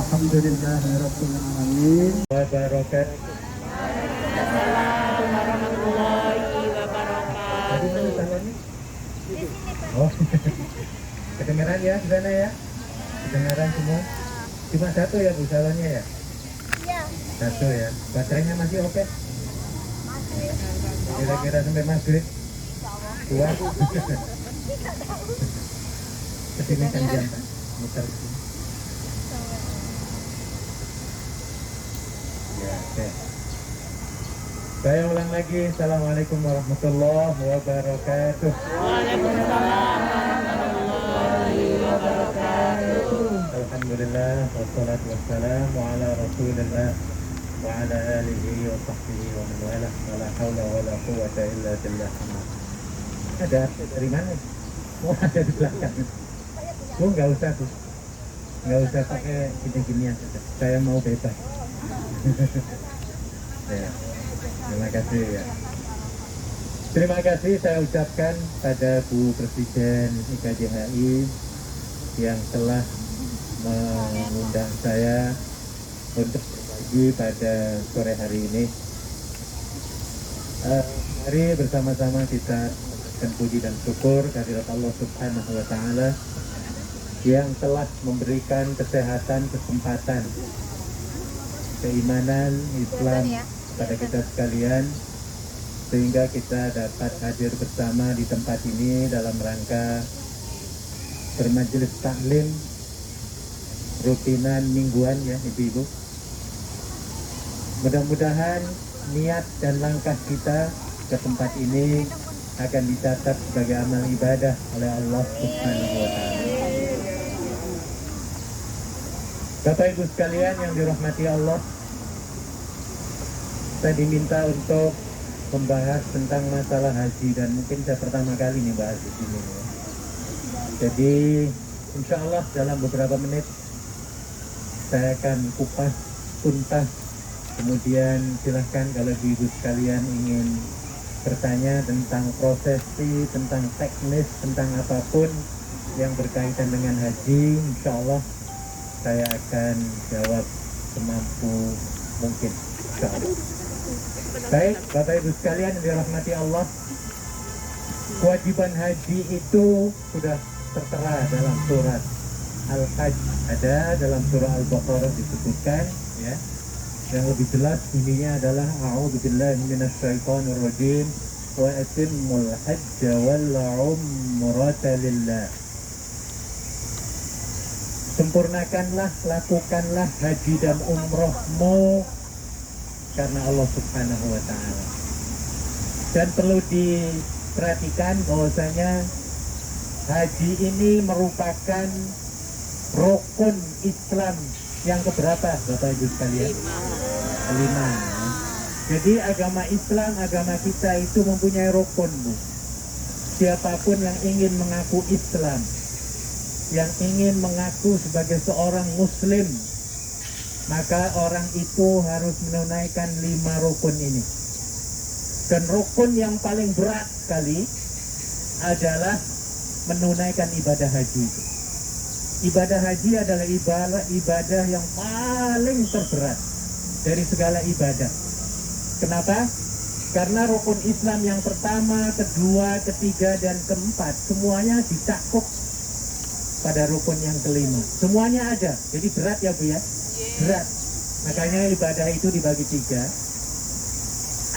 Alhamdulillahirabbil alamin. Wabarakatuh. Assalamualaikum warahmatullahi wabarakatuh. Oh, kedengaran ya di sana ya? Kedengaran semua? Cuma satu ya Bu salonnya ya? Iya. Satu ya. Baterainya masih oke? Kira-kira sampai maghrib? Kuat? Kesini kan jam Pak. Muter kesini. Ya, oke. Saya ulang lagi. Assalamualaikum warahmatullahi wabarakatuh. Waalaikumsalam warahmatullahi wabarakatuh. Alhamdulillah wassalatu wassalamu ala Rasulillah wa ala alihi wa sahbihi wa man walah. Wala haula wala quwwata illa billah. Ada dari mana? Oh, ada di belakang. Oh, nggak usah tuh. Nggak usah pakai gini-ginian saja. Saya mau bebas. Ya. Terima kasih ya. Terima kasih saya ucapkan pada Bu Presiden IKJHI yang telah mengundang saya untuk berbagi pada sore hari ini. Mari bersama-sama kita mengucapkan puji dan syukur kehadirat Allah Subhanahu wa Ta'ala yang telah memberikan kesehatan, kesempatan, keimanan Islam pada kita sekalian, sehingga kita dapat hadir bersama di tempat ini dalam rangka bermajelis taklim rutinan mingguan ya ibu-ibu. Mudah-mudahan niat dan langkah kita ke tempat ini akan dicatat sebagai amal ibadah oleh Allah Subhanahu wa Ta'ala. Bapak Ibu sekalian yang dirahmati Allah, saya diminta untuk membahas tentang masalah haji dan mungkin saya pertama kali nih bahas di sini. Ya. Jadi insya Allah dalam beberapa menit saya akan kupas tuntas. Kemudian silahkan kalau ibu sekalian ingin bertanya tentang prosesi, tentang teknis, tentang apapun yang berkaitan dengan haji, insya Allah saya akan jawab semampu mungkin. Insya Allah. Baik, Bapak Ibu sekalian yang dirahmati Allah, kewajiban haji itu sudah tertera dalam surat Al-Hajj, ada dalam surah Al-Baqarah disebutkan ya. Yang lebih jelas bunyinya adalah a'udzubillahi minasyaitonir rajim wa atimmul hajja wal umrata lillah. Sempurnakanlah, lakukanlah haji dan umrohmu karena Allah Subhanahu wa Ta'ala. Dan perlu perhatikan bahwasanya haji ini merupakan rukun Islam yang keberapa Bapak Ibu sekalian? 5. Jadi agama Islam, agama kita itu mempunyai rukun, Bu. Siapapun yang ingin mengaku Islam, yang ingin mengaku sebagai seorang Muslim, maka orang itu harus menunaikan 5 rukun ini. Dan rukun yang paling berat sekali adalah menunaikan ibadah haji itu. Ibadah haji adalah ibadah yang paling terberat dari segala ibadah. Kenapa? Karena rukun Islam yang pertama, kedua, ketiga, dan keempat semuanya dicakup pada rukun yang kelima. Semuanya ada. Jadi berat ya Bu ya? Berat. Makanya ibadah itu dibagi 3.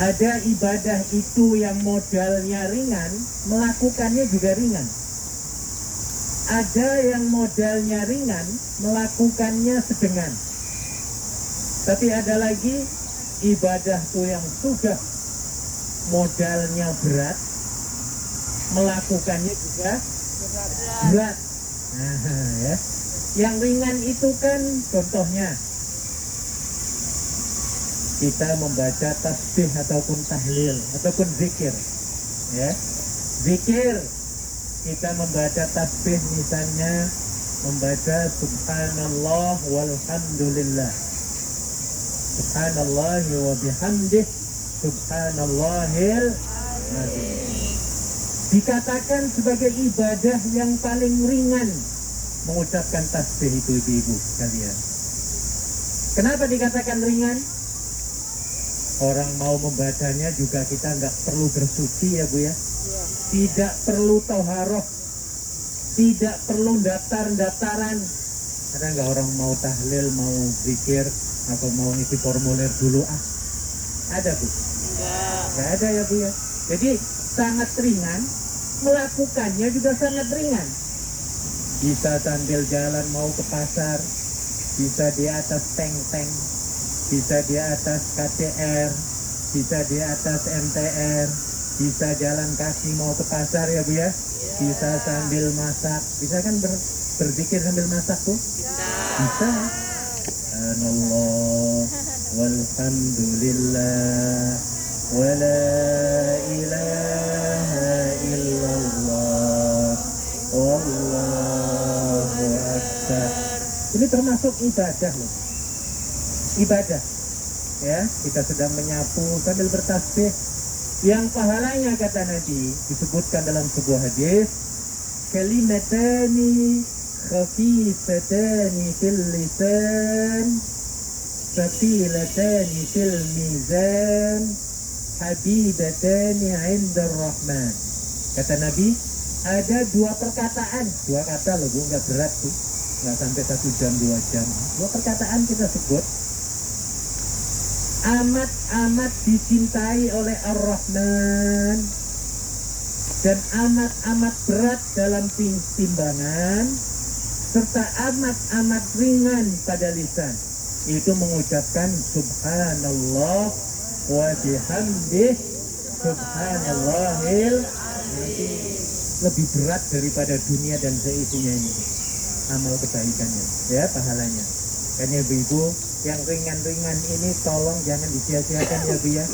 Ada ibadah itu yang modalnya ringan, melakukannya juga ringan. Ada yang modalnya ringan, melakukannya sedengan. Tapi ada lagi ibadah tuh yang sudah modalnya berat, melakukannya juga berat. Nah, ya. Yang ringan itu kan contohnya kita membaca tasbih ataupun tahlil ataupun zikir, ya. Zikir kita membaca tasbih misalnya membaca subhanallah walhamdulillah, subhanallah wa bihamdih, subhanallahil azim. Dikatakan sebagai ibadah yang paling ringan mengucapkan tasbih itu ibu-ibu sekalian. Kenapa dikatakan ringan? Orang mau membacanya juga kita nggak perlu bersuci ya Bu ya. Tidak perlu tauharoh, tidak perlu daftar-daftaran. Ada nggak orang mau tahlil, mau zikir, atau mau ngisi formulir dulu? Ada Bu? Nggak ada ya Bu ya. Jadi sangat ringan, melakukannya juga sangat ringan. Bisa sambil jalan mau ke pasar, bisa di atas tank-tank, bisa di atas KCR, bisa di atas MTR, bisa jalan kaki mau ke pasar ya Bu ya. Bisa sambil masak, bisa kan berzikir sambil masak Bu? Bisa. Subhanallah walhamdulillah wala ilaha illallah wallahu akbar. Ini termasuk ibadah loh. Ibadah. Ya, kita sedang menyapu sambil bertasbih. Yang pahalanya kata Nabi disebutkan dalam sebuah hadis, kalimatani khafifatani fil lisan thaqilatani fil mizan habibatani 'inda ar-rahman. Kata Nabi, ada 2 perkataan, 2 kata loh Bu, nggak berat tuh, nggak sampai 1 jam 2 jam. 2 perkataan kita sebut amat-amat dicintai oleh Ar-Rahman dan amat-amat berat dalam timbangan serta amat-amat ringan pada lisan, itu mengucapkan subhanallah wa bihamdih subhanallahil azim. Lebih berat daripada dunia dan seisinya ini amal kebaikannya, ya, pahalanya. Kan ya ibu, yang ringan-ringan ini tolong jangan disia-siakan ya Bu ya.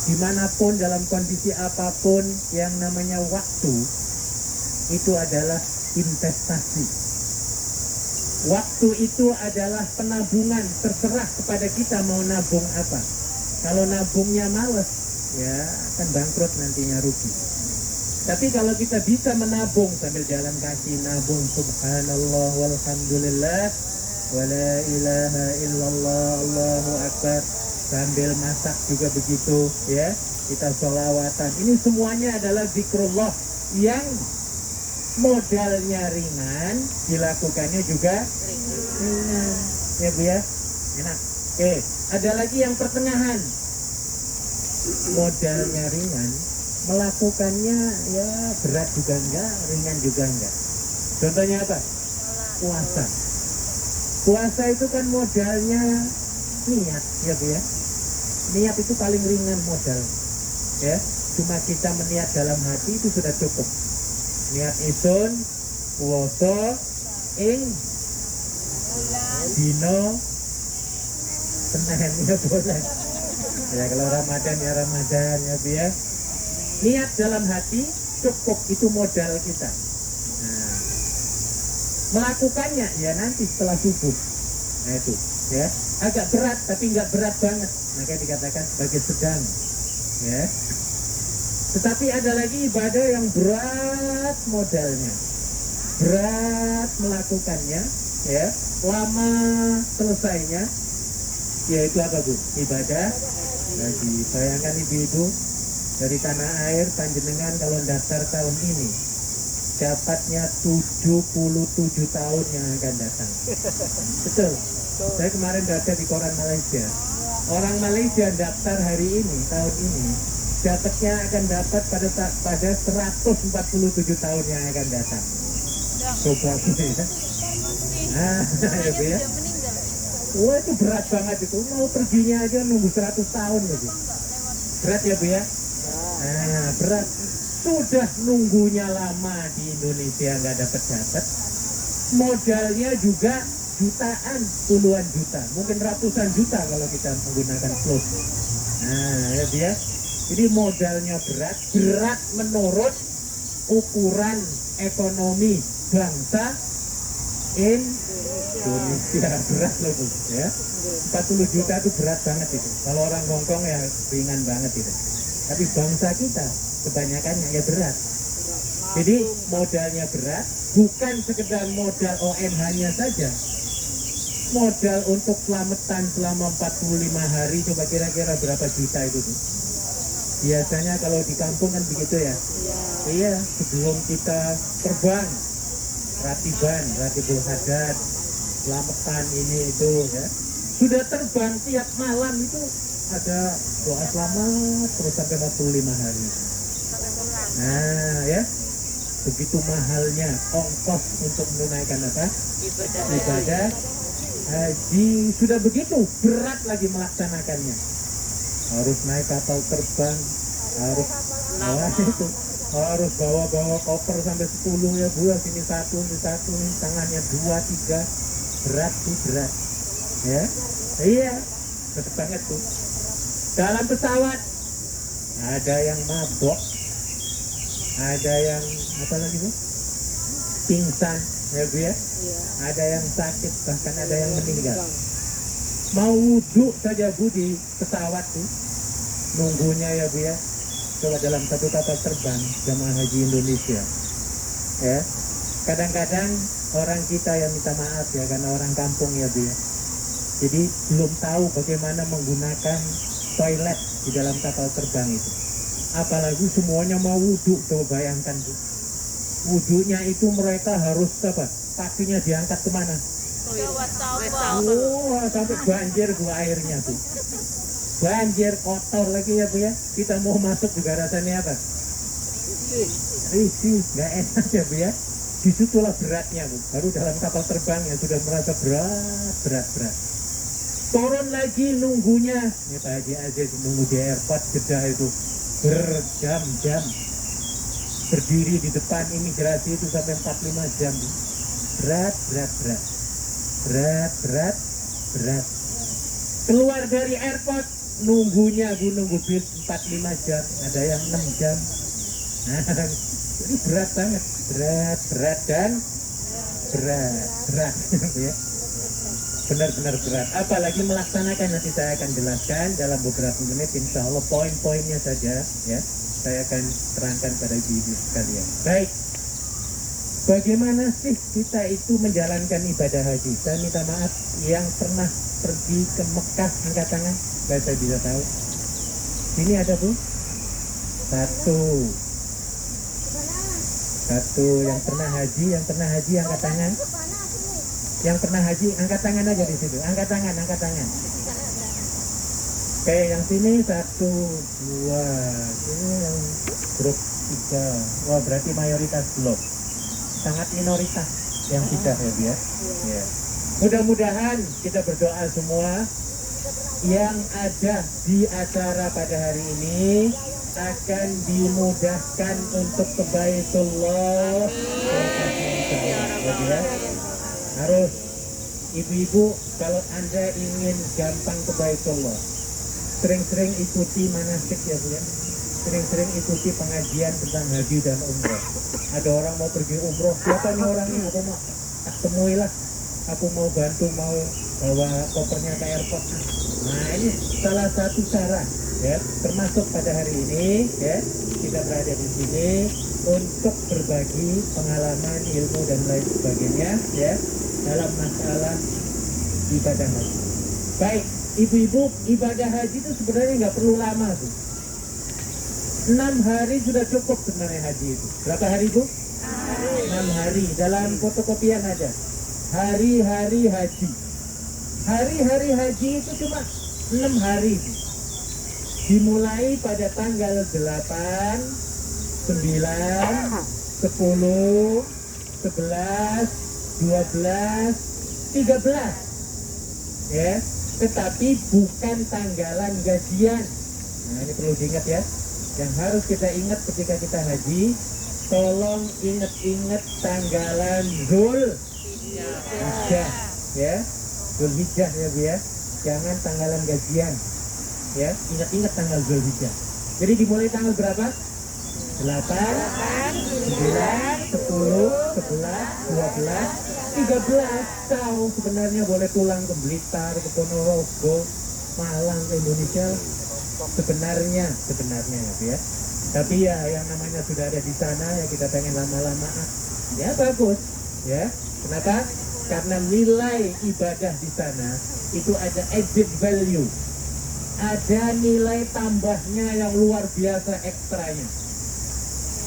Dimanapun dalam kondisi apapun yang namanya waktu itu adalah investasi. Waktu itu adalah penabungan, terserah kepada kita mau nabung apa. Kalau nabungnya males, ya akan bangkrut nantinya, rugi. Tapi kalau kita bisa menabung sambil jalan kaki, nabung subhanallah walhamdulillah wala ilaha illallah allahu akbar, sambil masak juga begitu, ya, kita sholawatan. Ini semuanya adalah zikrullah yang modalnya ringan, dilakukannya juga ringan, ya Bu ya, enak. Oke, ada lagi yang pertengahan, modalnya ringan, melakukannya ya berat juga enggak, ringan juga enggak. Contohnya apa? Puasa. Puasa itu kan modalnya niat, ya Bu ya. Niat itu paling ringan modal, ya. Cuma kita meniat dalam hati itu sudah cukup. Niat isun, puasa, ing dino Senin ya boleh. Ya kalau Ramadan ya Ramadan ya Bu ya. Niat dalam hati cukup, itu modal kita. Nah, melakukannya ya nanti setelah subuh. Nah itu ya, agak berat tapi nggak berat banget, makanya dikatakan sebagai sedang ya. Tetapi ada lagi ibadah yang berat modalnya, berat melakukannya ya, lama selesainya, yaitu apa Bu? Ibadah haji. Bayangkan ibu-ibu dari tanah air Panjenengan kalau daftar tahun ini dapatnya 77 tahun yang akan datang. Betul. Saya kemarin baca di koran Malaysia. Orang Malaysia daftar hari ini, tahun ini, dapatnya akan dapat pada 147 tahun yang akan datang. Coba gitu ya. Nah, ya Bu ya. Wah itu berat banget itu. Mau perginya aja nunggu 100 tahun gitu. Berat ya Bu ya. Nah, berat. Sudah nunggunya lama di Indonesia nggak dapat, modalnya juga jutaan, puluhan juta, mungkin ratusan juta kalau kita menggunakan slot. Nah ya dia, jadi modalnya berat menurut ukuran ekonomi bangsa Indonesia. Berat loh Bu ya, 40 juta itu berat banget itu. Kalau orang Hongkong ya ringan banget itu, tapi bangsa kita kebanyakannya ya berat. Jadi modalnya berat, bukan sekedar modal ONH-nya saja. Modal untuk selamatan selama 45 hari, coba kira-kira berapa juta itu tuh? Biasanya kalau di kampung kan begitu ya. Iya, sebelum kita terbang, ratibul hadat, selamatan ini itu ya. Sudah terbang tiap malam itu ada doa selamat terus sampai 45 hari. Nah ya, begitu mahalnya ongkos untuk menunaikan apa? Ibadah haji. Sudah begitu berat lagi melaksanakannya. Harus naik kapal terbang, harus bawa koper sampai 10 ya Bu. Sini satu, ini tangannya 2, 3, berat tuh berat. Ya, iya, berat banget tuh. Dalam pesawat ada yang mabok, ada yang apa lagi Bu? Pingsan ya Bu ya. Ada yang sakit, bahkan ada yang meninggal. Mau wudhu saja Bu di pesawat tuh, nunggunya ya Bu ya. Coba dalam satu kapal terbang jamaah haji Indonesia ya. Kadang-kadang orang kita yang minta maaf ya, karena orang kampung ya Bu ya. Jadi belum tahu bagaimana menggunakan toilet di dalam kapal terbang itu. Apalagi semuanya mau wudhu, coba bayangkan Bu. Wudhunya itu mereka harus apa? Kakinya diangkat kemana? Oh, sampai banjir Bu airnya Bu. Banjir, kotor lagi ya Bu ya. Kita mau masuk juga rasanya apa? Risih, nggak enak ya Bu ya. Disitulah beratnya Bu. Baru dalam kapal terbang yang sudah merasa berat. Turun lagi nunggunya. Ini Pak Haji Aziz nunggu di airport Jeddah itu berjam-jam. Berdiri di depan imigrasi itu sampai 45 jam. Berat. Keluar dari airport nunggunya Bu, nunggu bis 45 jam, ada yang 6 jam. Nah, ini berat banget. Berat ya. Benar-benar berat. Apalagi melaksanakan, nanti saya akan jelaskan dalam beberapa menit insya Allah poin-poinnya saja ya. Saya akan terangkan pada ibu-ibu sekalian. Baik. Bagaimana sih kita itu menjalankan ibadah haji? Saya minta maaf yang pernah pergi ke Mekah angkat tangan. Saya bisa tahu. Sini ada Bu? Satu yang pernah haji angkat tangan. Yang pernah haji angkat tangan aja di situ. Angkat tangan. Oke, yang sini 1, 2. Ini yang grup 3. Wah, berarti mayoritas belum. Sangat minoritas yang tidak ya Bu ya. Ya. Mudah-mudahan kita berdoa semua yang ada di acara pada hari ini akan dimudahkan untuk ke Baitullah. Ya. Harus ibu-ibu, kalau Anda ingin gampang ke Baitullah, sering-sering ikuti manasik ya Bu ya. Sering-sering ikuti pengajian tentang haji dan umroh. Ada orang mau pergi umroh, siapa nih orangnya? Aku mau temuilah. Aku mau bantu, mau bawa kopernya ke airport. Nah ini salah satu cara ya, termasuk pada hari ini ya, kita berada di sini untuk berbagi pengalaman, ilmu dan lain sebagainya ya dalam masalah ibadah haji. Baik, ibu-ibu, ibadah haji itu sebenarnya nggak perlu lama tuh. 6 hari sudah cukup sebenarnya haji itu. Berapa hari Bu? 6 hari. Dalam fotokopian ada hari-hari haji. Hari-hari haji itu cuma 6 hari. Dimulai pada tanggal 8, 9, 10, 11, 12, 13. Ya, tetapi bukan tanggalan gajian. Nah, ini perlu diingat ya. Yang harus kita ingat ketika kita haji, tolong ingat-ingat tanggalan Zulhijjah ya. Zulhijjah ya Bu ya. Jangan tanggalan gajian. Ya, ingat-ingat tanggal Zulhijjah. Jadi dimulai tanggal berapa? 8, 9, 10, 11, 12, 13. Tahu sebenarnya boleh pulang ke Blitar, ke Ponorogo, Malang, ke Indonesia. Sebenarnya ya Bu ya. Tapi ya yang namanya sudah ada di sana ya, kita pengen lama-lama ya bagus ya. Kenapa? Karena nilai ibadah di sana itu ada added value, ada nilai tambahnya yang luar biasa ekstranya.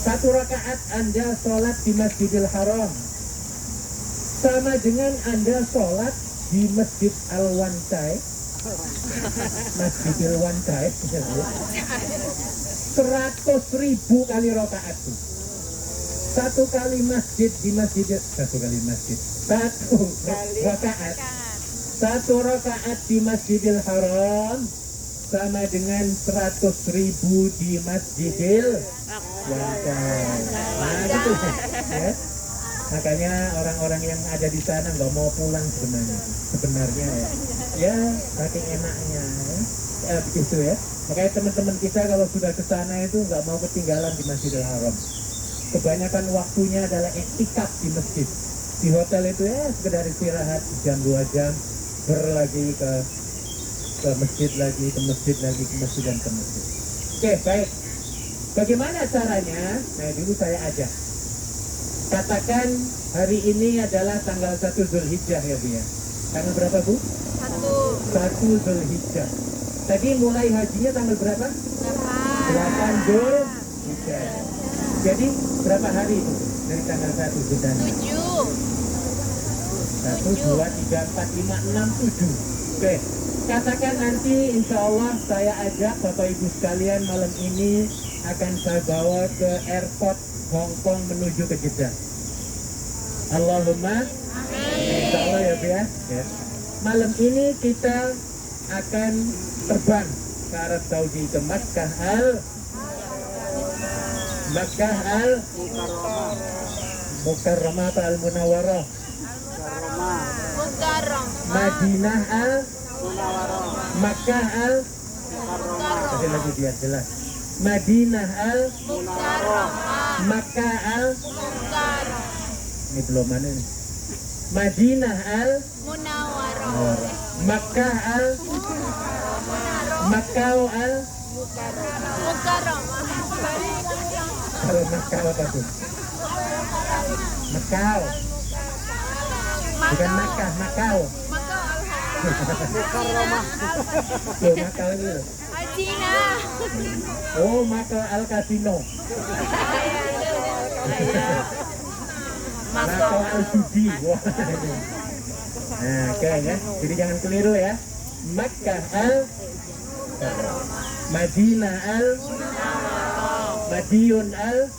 1 rakaat Anda sholat di Masjidil Haram sama dengan Anda sholat di Masjid Al-Wantai, Masjidil Wantai 100.000 kali rakaat tuh. Satu kali masjid di masjid, satu rakaat, 1 rakaat di Masjidil Haram sama dengan 100.000 di Masjidil Wantai. Nah gitu ya. Makanya orang-orang yang ada di sana nggak mau pulang sebenarnya ya saking enaknya ya, begitu ya. Makanya teman-teman kita kalau sudah ke sana itu nggak mau ketinggalan di Masjidil Haram. Kebanyakan waktunya adalah iktikaf di masjid. Di hotel itu ya sekedar istirahat jam 2 jam, berlagi ke masjid lagi, ke masjid lagi, ke masjid dan ke masjid. Oke, baik. Bagaimana caranya? Nah, dulu saya ajak. Katakan hari ini adalah tanggal 1 Zulhijjah ya Bu ya. Tanggal berapa Bu? 1 Zulhijjah. Tadi mulai hajinya tanggal berapa? 8 Zulhijjah. Jadi berapa hari itu dari tanggal 1 Zulhijjah? 1, 2, 3, 4, 5, 6, 7. Oke. Katakan nanti insya Allah saya ajak Bapak Ibu sekalian malam ini akan saya bawa ke airport Hong Kong menuju ke Jeddah. Allahumma insya Allah ya Bu ya. Malam ini kita akan terbang ke Arab Saudi, ke Makkah Mukarramah atau Al Munawwarah, Madinah Al Makkah Al, kasih lagi biar jelas. Madinah Al Makkah Al, ini belum mana nih. Madinah Al Makkah Al, Makkah Al. Kalau Makkah apa tuh? Macau. Bukan Makkah, Macau. Tuh, Macau ini loh. Oh, Macau Al Casino. Macau Al Judi. Wah. Nah, oke ya. Jadi jangan keliru ya. Makkah Al, Madinah Al, Madiun Al,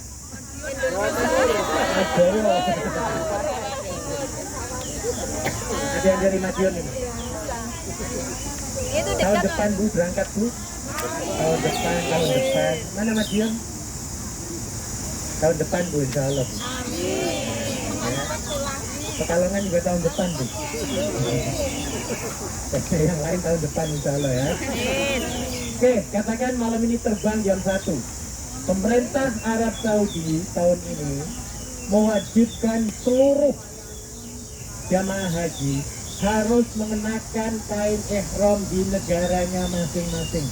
Ada yang dari Madiun ini? Itu Tahun depan Bu berangkat Bu Tahun depan. Mana Mas Dion? Tahun depan Bu, insya Allah. Bu. Ya. Pekalongan juga tahun depan Bu. Yang lain tahun depan insya Allah ya. Oke, katakan malam ini terbang jam 1. Pemerintah Arab Saudi tahun ini mewajibkan seluruh jamaah haji harus mengenakan kain ihram di negaranya masing-masing.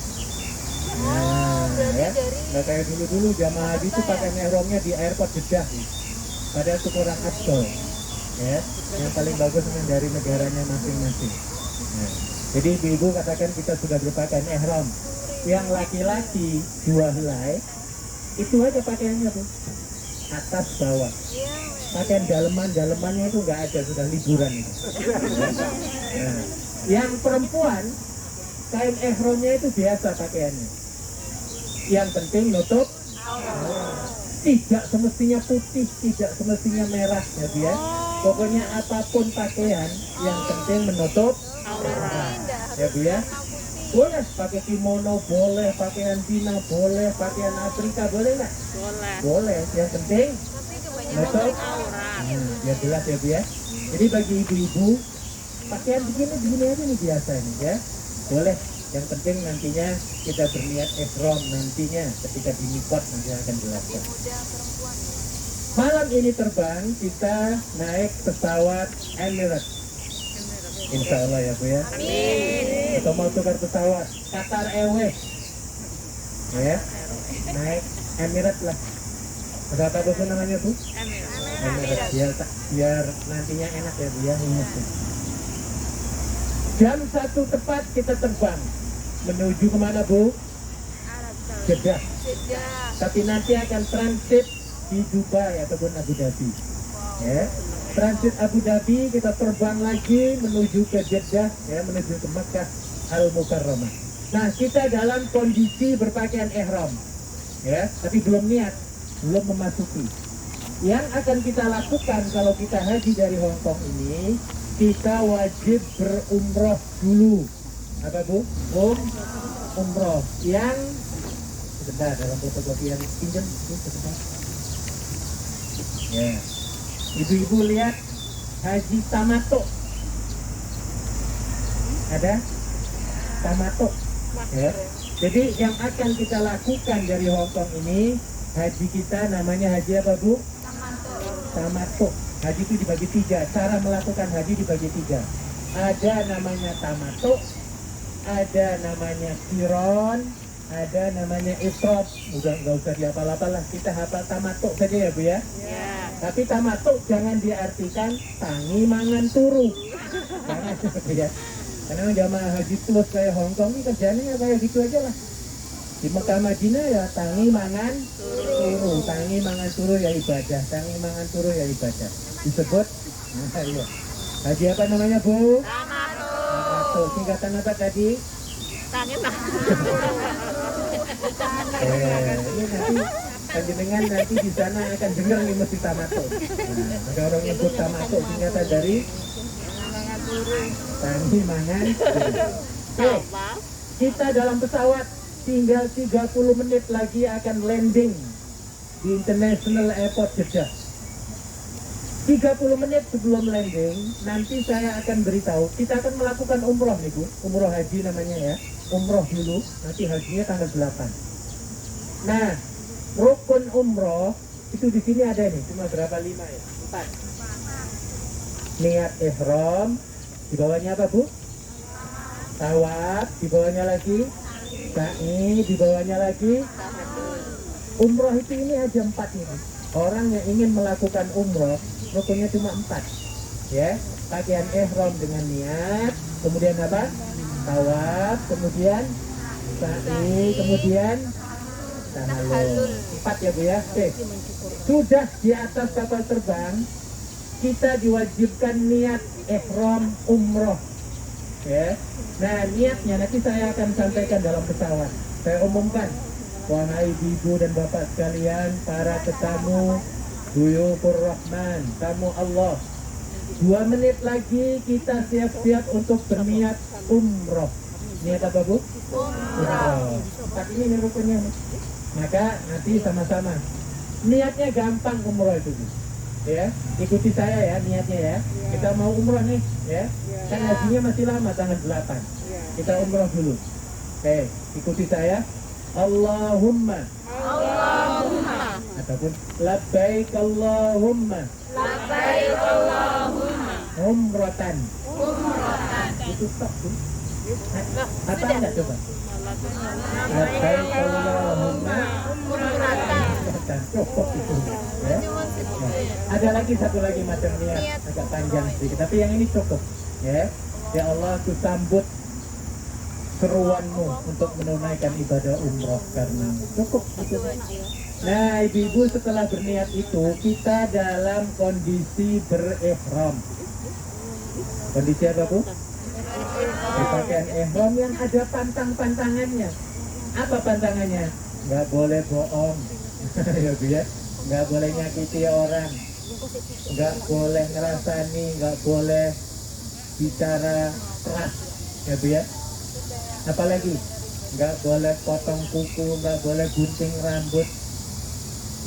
Nah, ya, nggak kayak dulu jamaah haji itu pakai ihramnya di airport Jeddah. Padahal itu kurang afdol. Ya, yang paling bagus memang dari negaranya masing-masing. Nah, jadi ibu-ibu katakan kita sudah berpakaian ihram. Yang laki-laki 2 helai itu aja pakaiannya Bu, atas bawah. Pakaian dalemannya itu nggak ada, sudah liburan itu. Nah, yang perempuan kain ihramnya itu biasa pakaiannya. Yang penting nutup. Tidak semestinya putih, tidak semestinya merah ya Bu ya. Pokoknya apapun pakaian yang penting menutup ya Bu ya. Boleh pakai kimono, boleh pakaian Cina, boleh pakaian Afrika, boleh nggak? Boleh. Yang penting menutup. Biar jelas ya Bu ya. Jadi bagi ibu-ibu pakaian begini aja nih biasa nih ya. Boleh. Yang penting nantinya kita berniat ihram nantinya ketika di mikot nanti akan jelaskan. Malam ini terbang kita naik pesawat Emirates. Insya Allah ya Bu ya. Amin. Atau mau tukar pesawat Qatar Airways. Ya. Naik Emirates lah. Pesawat apa tuh namanya Bu? Emirates. Biar nantinya enak ya Bu ya. Jam 1 tepat kita terbang. Menuju kemana Bu? Jeddah. Tapi nanti akan transit di Dubai ataupun Abu Dhabi. Ya. Transit Abu Dhabi, kita terbang lagi menuju ke Jeddah, ya, menuju ke Makkah Al-Mukarramah. Nah, kita dalam kondisi berpakaian ihram, ya, tapi belum niat, belum memasuki. Yang akan kita lakukan kalau kita haji dari Hong Kong ini, kita wajib berumroh dulu. Apa Bu? Umroh. Yang sebentar dalam fotokopian pinjam Bu sebentar. Ya. Ibu-ibu lihat haji tamato. Ada tamato. Ya. Jadi yang akan kita lakukan dari Hong Kong ini, haji kita namanya haji apa Bu? Tamato. Haji itu dibagi 3. Cara melakukan haji dibagi 3. Ada namanya tamato, ada namanya qiron, ada namanya ifrad. Udah nggak usah dihafal-hafal lah, kita hafal tamato saja ya Bu ya. Tapi tamato jangan diartikan tangi mangan turu. Jangan ya. Karena jamaah haji plus kayak Hong Kong ini kerjanya kayak gitu aja lah. Di Mekah Madinah ya tangi mangan turu, tangi mangan turu ya ibadah, tangi mangan turu ya ibadah. Disebut iya. Haji apa namanya Bu? Tamato. Singkatan apa tadi? Tangi mangan. Ini nanti panjenengan nanti di sana akan dengar nih mesti tamato. Nah, ada orang nyebut tamato singkatan dari tangi mangan turu. Oke, kita dalam pesawat tinggal 30 menit lagi akan landing di International Airport Jeddah. 30 menit sebelum landing, nanti saya akan beritahu, kita akan melakukan umroh nih Bu, umroh haji namanya ya, umroh dulu, nanti hajinya tanggal 8. Nah, rukun umroh itu di sini ada nih, cuma berapa 5 ya? 4. Niat ihram, di bawahnya apa Bu? Tawaf, di bawahnya lagi sa'i, di bawahnya lagi umroh itu ini aja 4 ini. Orang yang ingin melakukan umroh rukunnya cuma 4 ya, pakaian ihram dengan niat, kemudian apa? Tawaf, kemudian sa'i, kemudian tahallul. 4 ya Bu ya. Oke. Sudah di atas kapal terbang, kita diwajibkan niat ihram umroh ya. Nah, niatnya nanti saya akan sampaikan dalam pesawat. Saya umumkan, wahai ibu dan bapak sekalian, para tetamu Duyufur Rahman, tamu Allah, 2 menit lagi kita siap-siap untuk berniat umroh. Niat apa Bu? Umroh. Tapi ini rukunnya. Maka nanti sama-sama. Niatnya gampang umroh itu Bu. Ya, ikuti saya ya niatnya ya. Kita mau umroh nih ya. Kan hajinya masih lama tanggal 8. Kita umroh dulu. Oke, ikuti saya. Allahumma ataupun labbaik Allahumma umratan. Itu stop tuh. Apa enggak coba? Labbaik Allahumma umratan. Cukup itu ya. Ada lagi satu lagi macam niat agak panjang sedikit, tapi yang ini cukup ya. Ya Allah, aku sambut seruanmu untuk menunaikan ibadah umroh karena cukup itu. Nah, ibu-ibu setelah berniat itu kita dalam kondisi berihram. Kondisi apa Bu? Berpakaian ihram yang ada pantang-pantangannya. Apa pantangannya? Nggak boleh bohong. Ya Bu ya. Nggak boleh nyakiti orang. Nggak boleh ngerasani, nggak boleh bicara keras. Ya Bu ya. Apalagi nggak boleh potong kuku, nggak boleh gunting rambut,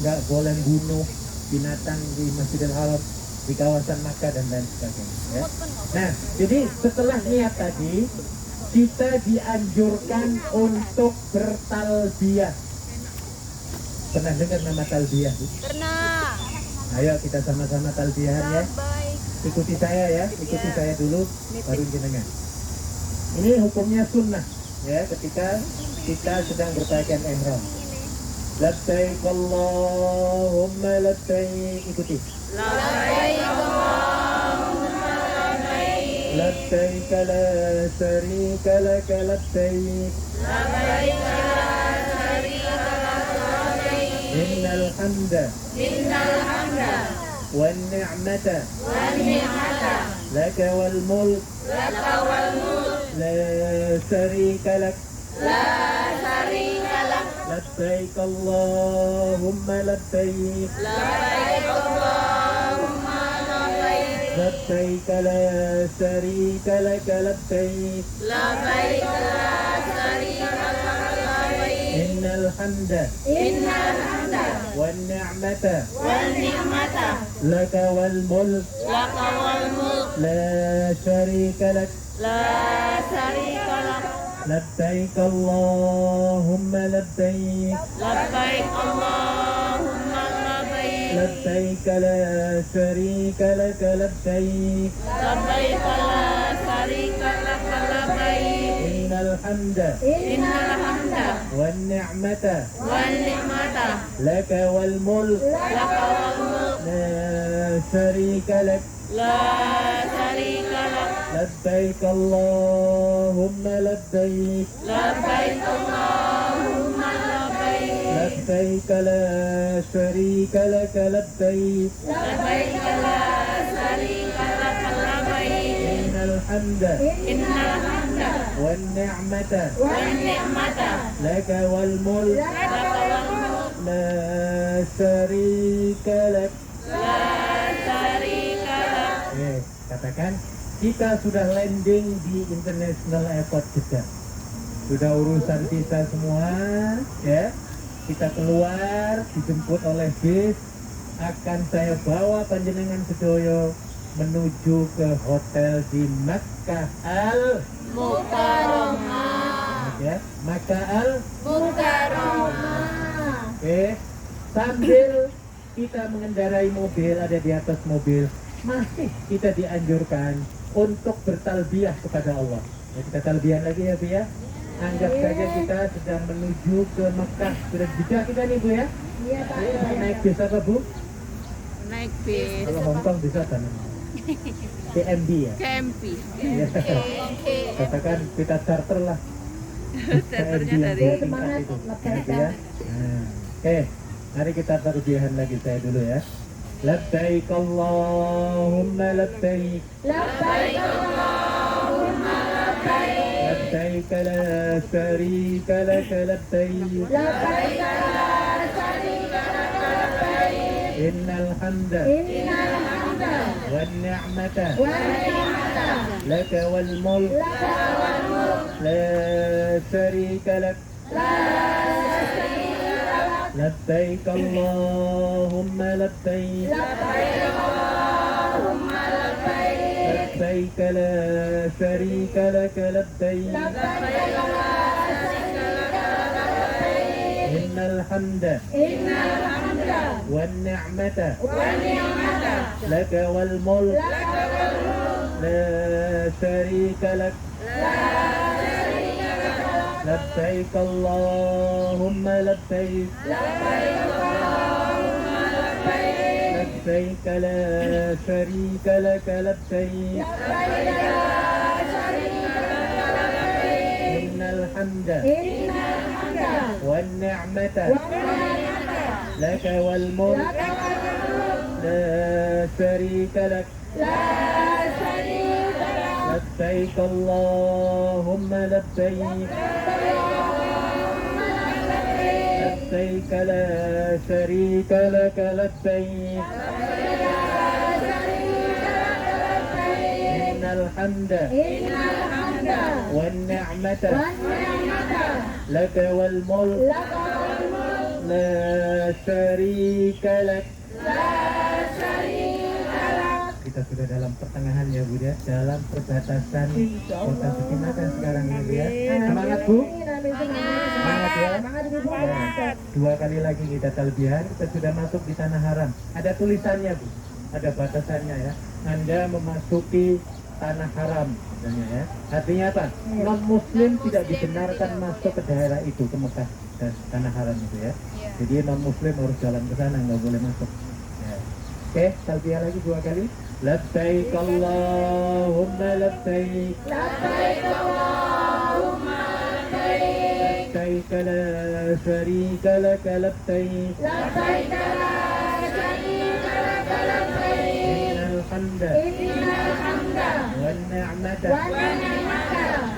nggak boleh bunuh binatang di Masjidil Haram, di kawasan Makkah dan lain sebagainya ya. Nah, jadi setelah niat tadi kita dianjurkan untuk bertalbiyah. Pernah dengar nama talbiyah? Pernah. Ayo kita sama-sama talbiyahan ya. Ikuti saya ya, ikuti saya dulu baru jenengan. Ini hukumnya sunnah ya ketika kita sedang berpakaian ihram. Labbaik Allahumma labbaik. Ikuti. Labbaik Allahumma labbaik. Labbaik la syarika lak labbaik. Labbaik la syarika lak labbaik. Innal hamda wan ni'mata lak wal mulk la syarika lak. لبيك اللهم لبيك لبيك لا شريك لك لبيك إن الحمد والنعمة لك والملك لا شريك لك لبيك اللهم لبيك لبيك لا شريك لك لبيك إن الحمد والنعمة لك والملك لا شريك لك لبيك اللهم لبيك لبيك لا شريك لك لبيك إن الحمد والنعمة لك والملك لا شريك لك. Katakan kita sudah landing di International Airport Jeddah. Sudah urusan kita semua ya. Kita keluar dijemput oleh bis, akan saya bawa panjenengan sedoyo menuju ke hotel di Makkah Al Mukarramah ya, Makkah Al Mukarramah. Oke, sambil kita mengendarai mobil, ada di atas mobil, masih kita dianjurkan untuk bertalbiyah kepada Allah. Ya, kita talbiyah lagi ya Bu ya. Anggap saja kita sedang menuju ke Mekah. Sudah Jeddah kita nih Bu ya. Iya Pak. Naik bis apa Bu? Naik bis. Kalau Hongkong bisa kan? KMB ya? KMP. Ya. Katakan kita charter lah. Charternya dari semangat itu. Ya. Nah, oke, mari kita talbiyahan lagi saya dulu ya. Labbaik Allahumma labbaik. Labbaik Allahumma labbaik. لبيك لا شريك لك لبيك Labbaik la syarika lak labbaik. إن الحمد والنعمة لك والملك لا شريك لك لبيك اللهم لبيك لبيك لا شريك لك لبيك إن الحمد والنعمة لك والملك لا شريك لك لبيك اللهم لبيك لبيك لا شريك لك لبيك إن الحمد والنعمة لك والملك لا شريك لك لبيك اللهم لبيك لبيك لا شريك لك لبيك إن الحمد والنعمة لك والملك لا شريك لك. Kita sudah dalam pertengahan ya Bu ya, dalam perbatasan Kota Kecamatan sekarang ya Bu ya. Semangat Bu. Semangat ya. Ya. 2 kali lagi kita talbiah, kita sudah masuk di tanah haram. Ada tulisannya Bu, ada batasannya ya. Anda memasuki tanah haram misalnya ya. Artinya apa? Non muslim tidak dibenarkan masuk ke daerah itu, ke Mekah dan tanah haram itu ya. Jadi non muslim harus jalan ke sana, nggak boleh masuk ya. Oke, talbiah lagi 2 kali. Labbaik Allahumma labbaik labbaik Allahumma labbaik labbaik la syarika lak labbaik labbaik la syarika lak labbaik innal hamda wan ni'mata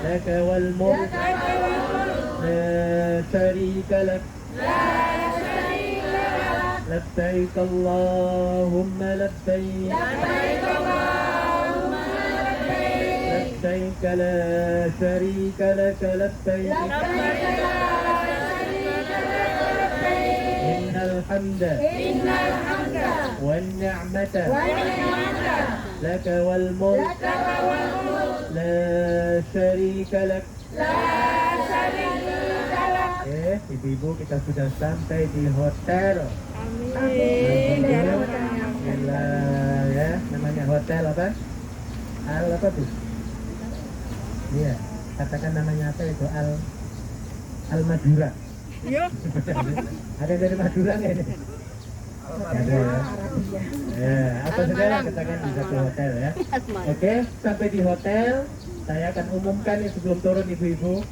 lak wal mulk la syarika lak لبيك اللهم لبيك لبيك لا شريك لك لبيك إن الحمد والنعمة لك والملك لا شريك لك. Ibu-ibu kita sudah sampai di hotel. Amin. Alhamdulillah ya, namanya hotel apa? Al apa tuh? Iya, katakan namanya apa itu? Al Madura. Ada dari Madura nggak ini? Ada ya. Ya, apa saja katakan di satu hotel ya. Oke, sampai di hotel, saya akan umumkan nih sebelum turun ibu-ibu.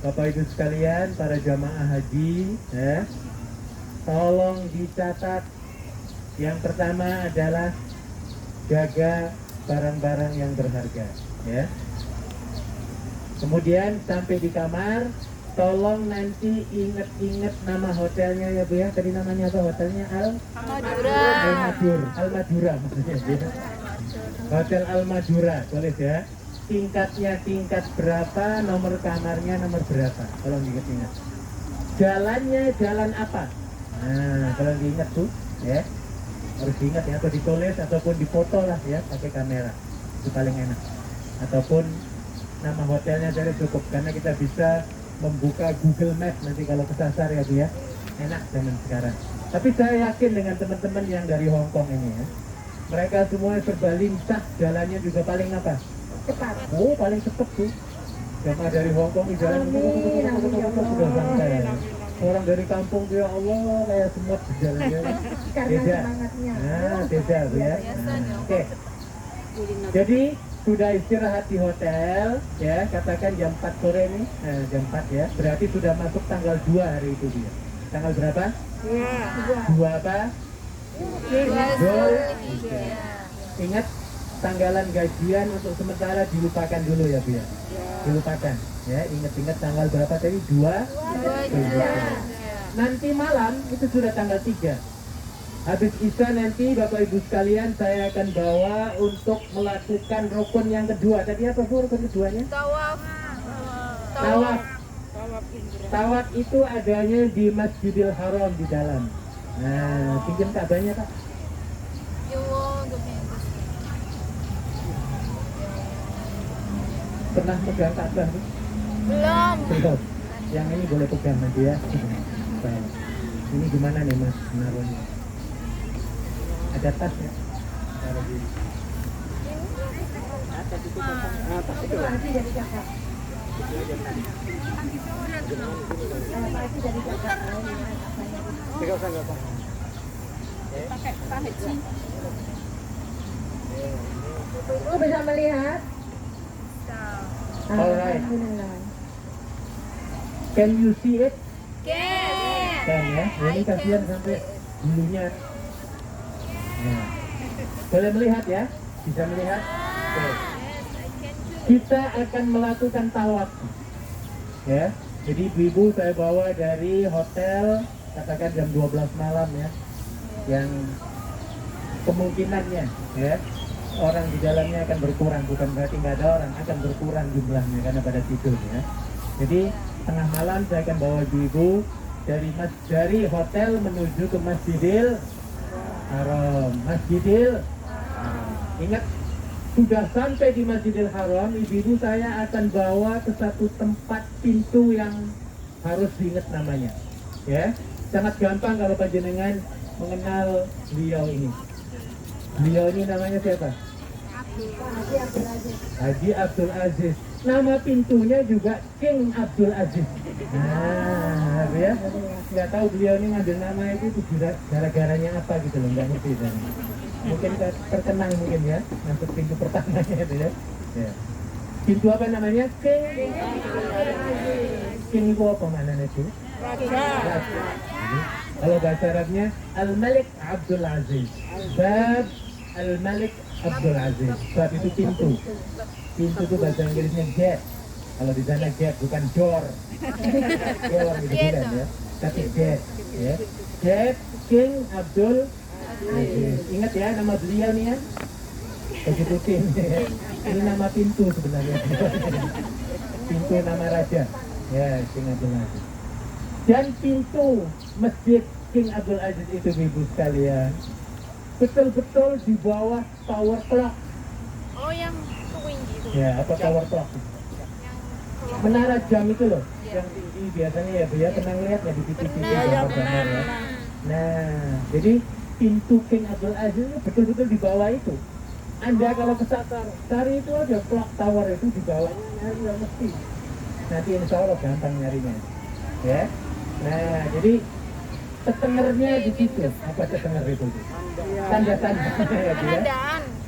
Bapak Ibu sekalian, para jamaah haji, ya, tolong dicatat. Yang pertama adalah jaga barang-barang yang berharga, ya. Kemudian sampai di kamar, tolong nanti inget-inget nama hotelnya ya Bu ya. Tadi namanya apa hotelnya? Al Madura maksudnya. Ya. Hotel Al Madura, tulis ya. Tingkatnya tingkat berapa, nomor kamarnya nomor berapa, tolong diingat-ingat. Jalannya jalan apa? Nah, tolong diingat tuh, ya. Harus diingat ya, atau ditulis ataupun difoto lah ya, pakai kamera. Itu paling enak. Ataupun nama hotelnya dari cukup, karena kita bisa membuka Google Maps nanti kalau kesasar ya Bu ya. Enak zaman sekarang. Tapi saya yakin dengan teman-teman yang dari Hong Kong ini ya, mereka semua serba lincah, jalannya juga paling apa? Cepat. Oh, paling cepat tuh. Jamaah dari Hong Kong di jalan sudah santai. Orang dari kampung ya Allah kayak semut di jalannya. Beda. Nah, beda ya. Oke. Jadi sudah istirahat di hotel ya, katakan jam 4 sore nih, jam 4 ya. Berarti sudah masuk tanggal 2 hari itu dia. Tanggal berapa? 2 apa? Ingat tanggalan gajian untuk sementara dilupakan dulu ya Bu ya. Dilupakan ya, ingat-ingat tanggal berapa tadi? 2. Nanti malam itu sudah tanggal 3. Habis Isya nanti Bapak Ibu sekalian saya akan bawa untuk melakukan rukun yang kedua. Tadi apa Bu rukun keduanya? Tawaf. Tawaf itu adanya di Masjidil Haram di dalam. Nah, pinjam Ka'bahnya Kak. Pernah pegang Ka'bah? Belum. Belum. Yang ini boleh pegang nanti ya. Baik. Ini gimana nih Mas naruhnya? Ada tas ya? Taruh di. Oh, bisa melihat? Alright. Alhamdulillah. Can you see it? Can. Kan ya, nah, ini kasihan sampai bulunya. Nah, boleh melihat ya, bisa melihat. Oke. Kita akan melakukan tawaf, ya. Jadi ibu-ibu saya bawa dari hotel, katakan jam 12 malam ya, yang kemungkinannya, ya, orang di dalamnya akan berkurang, bukan berarti nggak ada orang, akan berkurang jumlahnya karena pada tidur ya. Jadi tengah malam saya akan bawa ibu-ibu dari hotel menuju ke Masjidil Haram. Masjidil Haram. Ingat, sudah sampai di Masjidil Haram, ibu-ibu saya akan bawa ke satu tempat pintu yang harus diingat namanya. Ya, sangat gampang kalau panjenengan mengenal beliau ini. Beliau ini namanya siapa? Haji Abdul Aziz. Nama pintunya juga King Abdul Aziz. Nah, ya, nggak tahu beliau ini ngambil nama itu gara-garanya apa gitu loh, nggak ngerti saya. Mungkin terkenang mungkin ya, masuk pintu pertamanya itu ya. Ya. Pintu apa namanya? King Abdul Aziz. King itu apa maknanya itu? Raja. Kalau bahasa Arabnya Al-Malik Abdul Aziz. Bab Al-Malik Abdul Aziz. Bab itu pintu. Pintu itu bahasa Inggrisnya gate. Kalau di sana gate bukan door. Door gitu bukan ya. Tapi gate ya. Gate King Abdul Aziz. Ingat ya nama beliau nih ya. Begitu King ya. Ini nama pintu sebenarnya. Pintu nama raja. Ya, King Abdul Aziz. Dan pintu Masjid King Abdul Aziz itu ibu sekalian, betul-betul di bawah tower clock. Oh, yang tinggi itu. Ya, apa tower clock? Menara jam itu loh, yang tinggi biasanya ya Bu ya, pernah lihat ya di TV ya. Nah, jadi pintu King Abdul Aziz itu betul-betul di bawah itu. Anda kalau kesasar, cari itu aja clock tower itu di bawahnya, nyari yang mesti. Nanti insya Allah gampang nyarinya, ya. Nah, jadi setengernya di situ. Apa setenger itu? Tanda-tanda ya, Bu ya.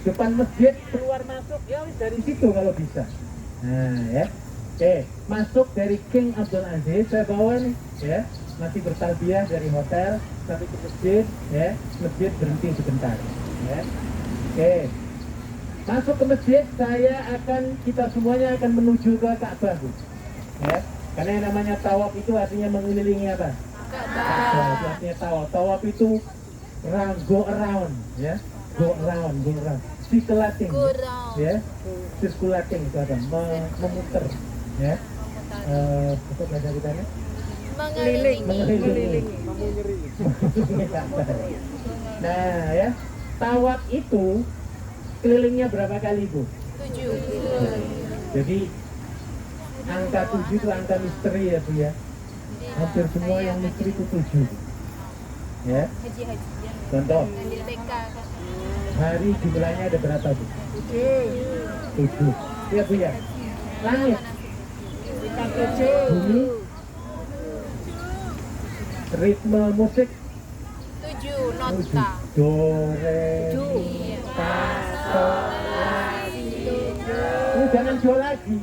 Depan masjid keluar masuk ya dari situ kalau bisa. Nah ya, oke, masuk dari King Abdul Aziz saya bawa nih ya, masih bertalbiyah dari hotel sampai ke masjid ya, masjid berhenti sebentar ya. Oke, masuk ke masjid kita semuanya akan menuju ke Ka'bah ya, karena yang namanya tawaf itu artinya mengelilingi apa? Ka'bah. Itu artinya tawaf. Tawaf itu go around ya, go around. Circulating, ya, circulating itu apa? Memutar, ya. Apa bahasa kita nih? Mengelilingi. Nah, ya, tawaf itu kelilingnya berapa kali Bu? 7. Jadi angka 7 itu angka misteri ya Bu ya. Hampir semua yang misteri itu 7. Ya. Contoh. Hari jumlahnya ada berapa Bu? 7. Iya Bu ya. Langit. Bumi. Ritme musik. 7 nota. Do, re, mi, fa, sol, la, si, do. Oh, jangan do lagi.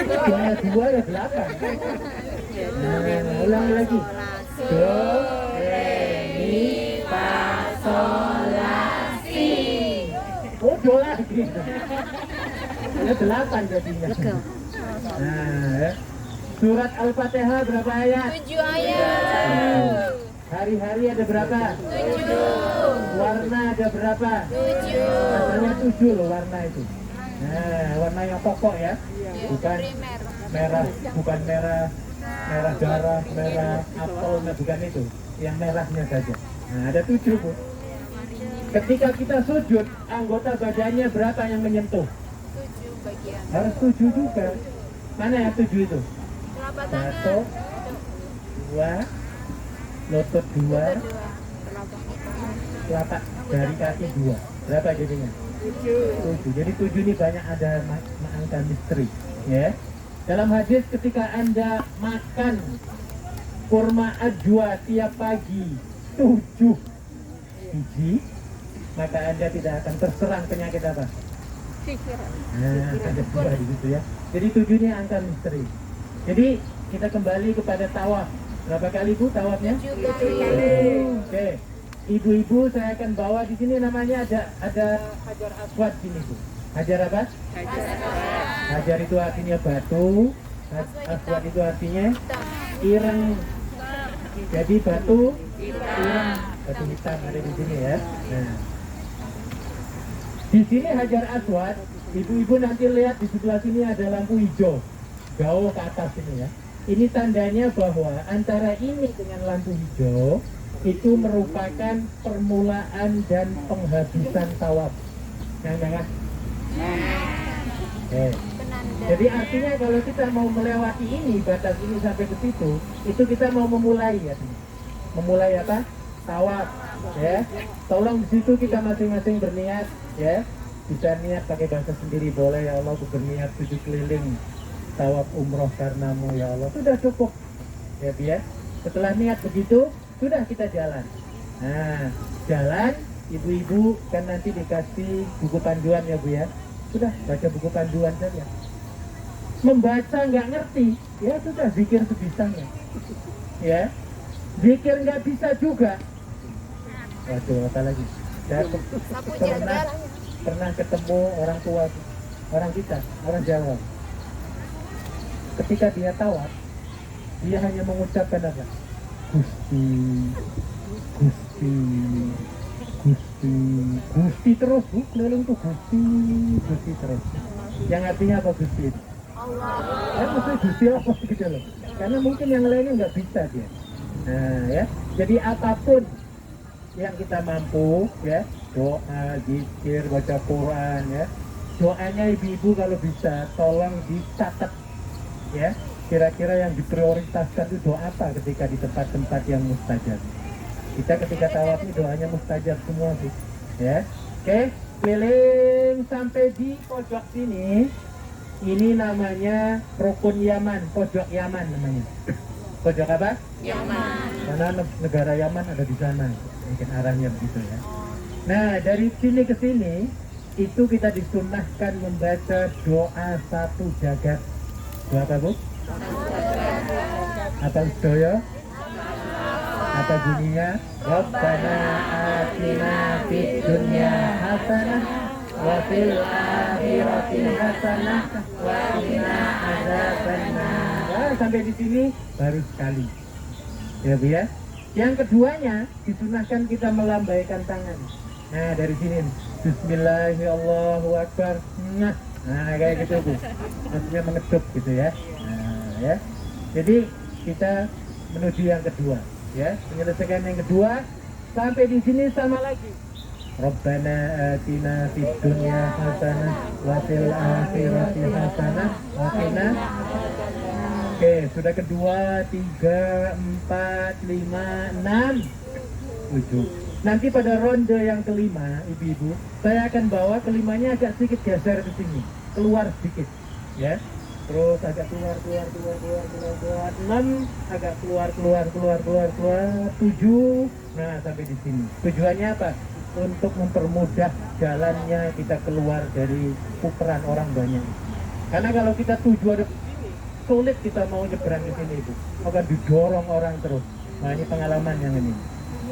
Jangan 2 ya 8. Nah, ulang lagi. Do, re, mi, fa, sol, la. Oh, do lagi. Ada 8 jadinya. Nah, ya. Surat Al-Fatihah berapa ayat? 7 ayat. Hari-hari ada berapa? 7. Warna ada berapa? 7. Asalnya 7 loh warna itu. Nah, warna yang pokok ya, bukan primer. merah, bukan merah darah, merah apel, nah bukan itu, yang merahnya saja. Nah, ada 7 Bu. Ketika kita sujud, anggota badannya berapa yang menyentuh? 7 bagian. Harus 7 juga. Mana yang 7 itu? Telapak Satu, tangan. 2, lutut 2, Telapak tangan. telapak jari kaki 2. Berapa jadinya? 7. Jadi 7 ini banyak ada angka misteri, ya. Dalam hadis ketika Anda makan kurma ajwa tiap pagi 7 biji, maka Anda tidak akan terserang penyakit apa? Nah, ada 2 di situ ya. Jadi 7 ini angka misteri. Jadi kita kembali kepada tawaf. Berapa kali Bu tawafnya? 7 kali. Oke. Ibu-ibu saya akan bawa di sini, namanya ada hajar aswad sini Bu. Hajar apa? Hajar itu artinya batu, aswad itu artinya ireng. Jadi batu ireng, batu hitam ada di sini ya. Nah, di sini hajar aswad, ibu-ibu nanti lihat di sebelah sini ada lampu hijau, jauh ke atas ini ya. Ini tandanya bahwa antara ini dengan lampu hijau itu merupakan permulaan dan penghabisan tawaf. Yang tengah. Penanda. Jadi artinya kalau kita mau melewati ini, batas ini sampai ke situ, itu kita mau memulai ya. Memulai apa? Tawaf, ya. Tolong di situ kita masing-masing berniat, ya. Bisa niat pakai bahasa sendiri boleh, ya Allah, aku berniat 7 keliling tawaf umroh karenamu ya Allah. Sudah cukup, ya Bu ya. Setelah niat begitu, sudah kita jalan. Nah, jalan, ibu-ibu kan nanti dikasih buku panduan ya Bu ya. Sudah baca buku panduan saja. Membaca nggak ngerti, ya sudah zikir sebisanya. Ya, zikir nggak bisa juga. Waduh, apa lagi? Saya Sapu pernah jagat. pernah ketemu orang tua, orang kita, orang Jawa. Ketika dia tawaf, dia hanya mengucapkan apa? Gusti, Gusti, Gusti, Gusti terus Bu, keliling tuh Gusti, Gusti terus. Yang artinya apa Gusti itu? Ya maksudnya Gusti apa gitu loh. Karena mungkin yang lainnya nggak bisa dia. Nah ya, jadi apapun yang kita mampu ya, doa, zikir, baca Quran ya. Doanya ibu-ibu kalau bisa tolong dicatat ya. Kira-kira yang diprioritaskan itu doa apa ketika di tempat-tempat yang mustajab. Kita ketika tawaf ini doanya mustajab semua sih, ya. Oke, keliling sampai di pojok sini. Ini namanya Rukun Yaman, pojok Yaman namanya. Pojok apa? Yaman. Karena negara Yaman ada di sana, mungkin arahnya begitu ya. Nah, dari sini ke sini itu kita disunahkan membaca doa 1 jagat. Doa apa Bu? Apa sedaya? Apa bunyinya? Rabbana atina fid dunya hasanah wa fil akhirati hasanah wa qina adzabannar. Nah, sampai di sini baru sekali. Ya Bu ya. Yang keduanya disunahkan kita melambaikan tangan. Nah, dari sini Bismillahirrahmanirrahim. Nah, kayak gitu Bu. Maksudnya mengedup gitu ya. Nah, ya. Jadi kita menuju yang kedua, ya. Menyelesaikan yang kedua sampai di sini sama lagi. Rabbana atina fid dunya hasanah wa fil akhirati hasanah wa qina. Oke, sudah kedua, 3, 4, 5, 6, 7. Nanti pada ronde yang kelima, ibu-ibu, saya akan bawa kelimanya agak sedikit geser ke sini, keluar sedikit, ya. Terus agak keluar, 6, agak keluar, 7. Nah, sampai di sini. Tujuannya apa? Untuk mempermudah jalannya kita keluar dari puteran orang banyak. Karena kalau kita tuju ada di sini, sulit kita mau nyebrang ke sini itu. Akan didorong orang terus. Nah, ini pengalaman yang ini.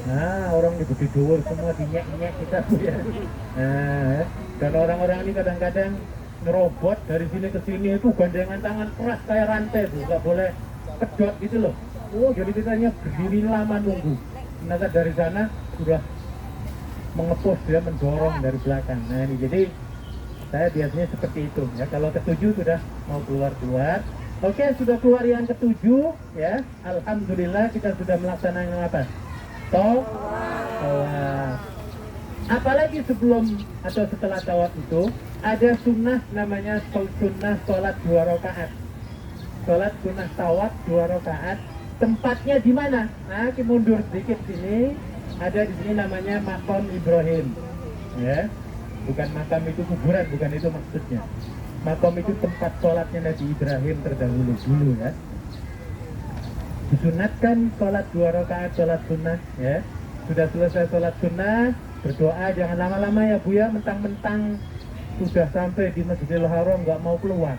Nah, orang di berdua semua dinyek-nyek kita Bu ya. Nah, dan orang-orang ini kadang-kadang ngerobot dari sini ke sini itu gandengan tangan keras kayak rantai Bu, nggak boleh kedot gitu loh. Oh, jadi kitanya berdiri lama nunggu. Ternyata dari sana sudah mengepus dia, mendorong dari belakang. Nah ini jadi Saya biasanya seperti itu ya. Kalau ketujuh sudah mau keluar. Oke, sudah keluar yang ketujuh ya. Alhamdulillah kita sudah melaksanakan apa? Tawaf. Apalagi sebelum atau setelah tawaf itu ada sunnah namanya sunnah sholat 2 rakaat. Sholat sunnah tawaf 2 rakaat. Tempatnya di mana? Nah, kita mundur sedikit sini. Ada di sini namanya Maqam Ibrahim. Ya. Bukan makam itu kuburan, bukan itu maksudnya. Makam itu tempat sholatnya Nabi Ibrahim terdahulu dulu ya. Disunatkan sholat 2 rakaat sholat sunnah ya. Sudah selesai sholat sunnah, berdoa jangan lama-lama ya Bu ya. Mentang-mentang sudah sampai di Masjidil Haram nggak mau keluar.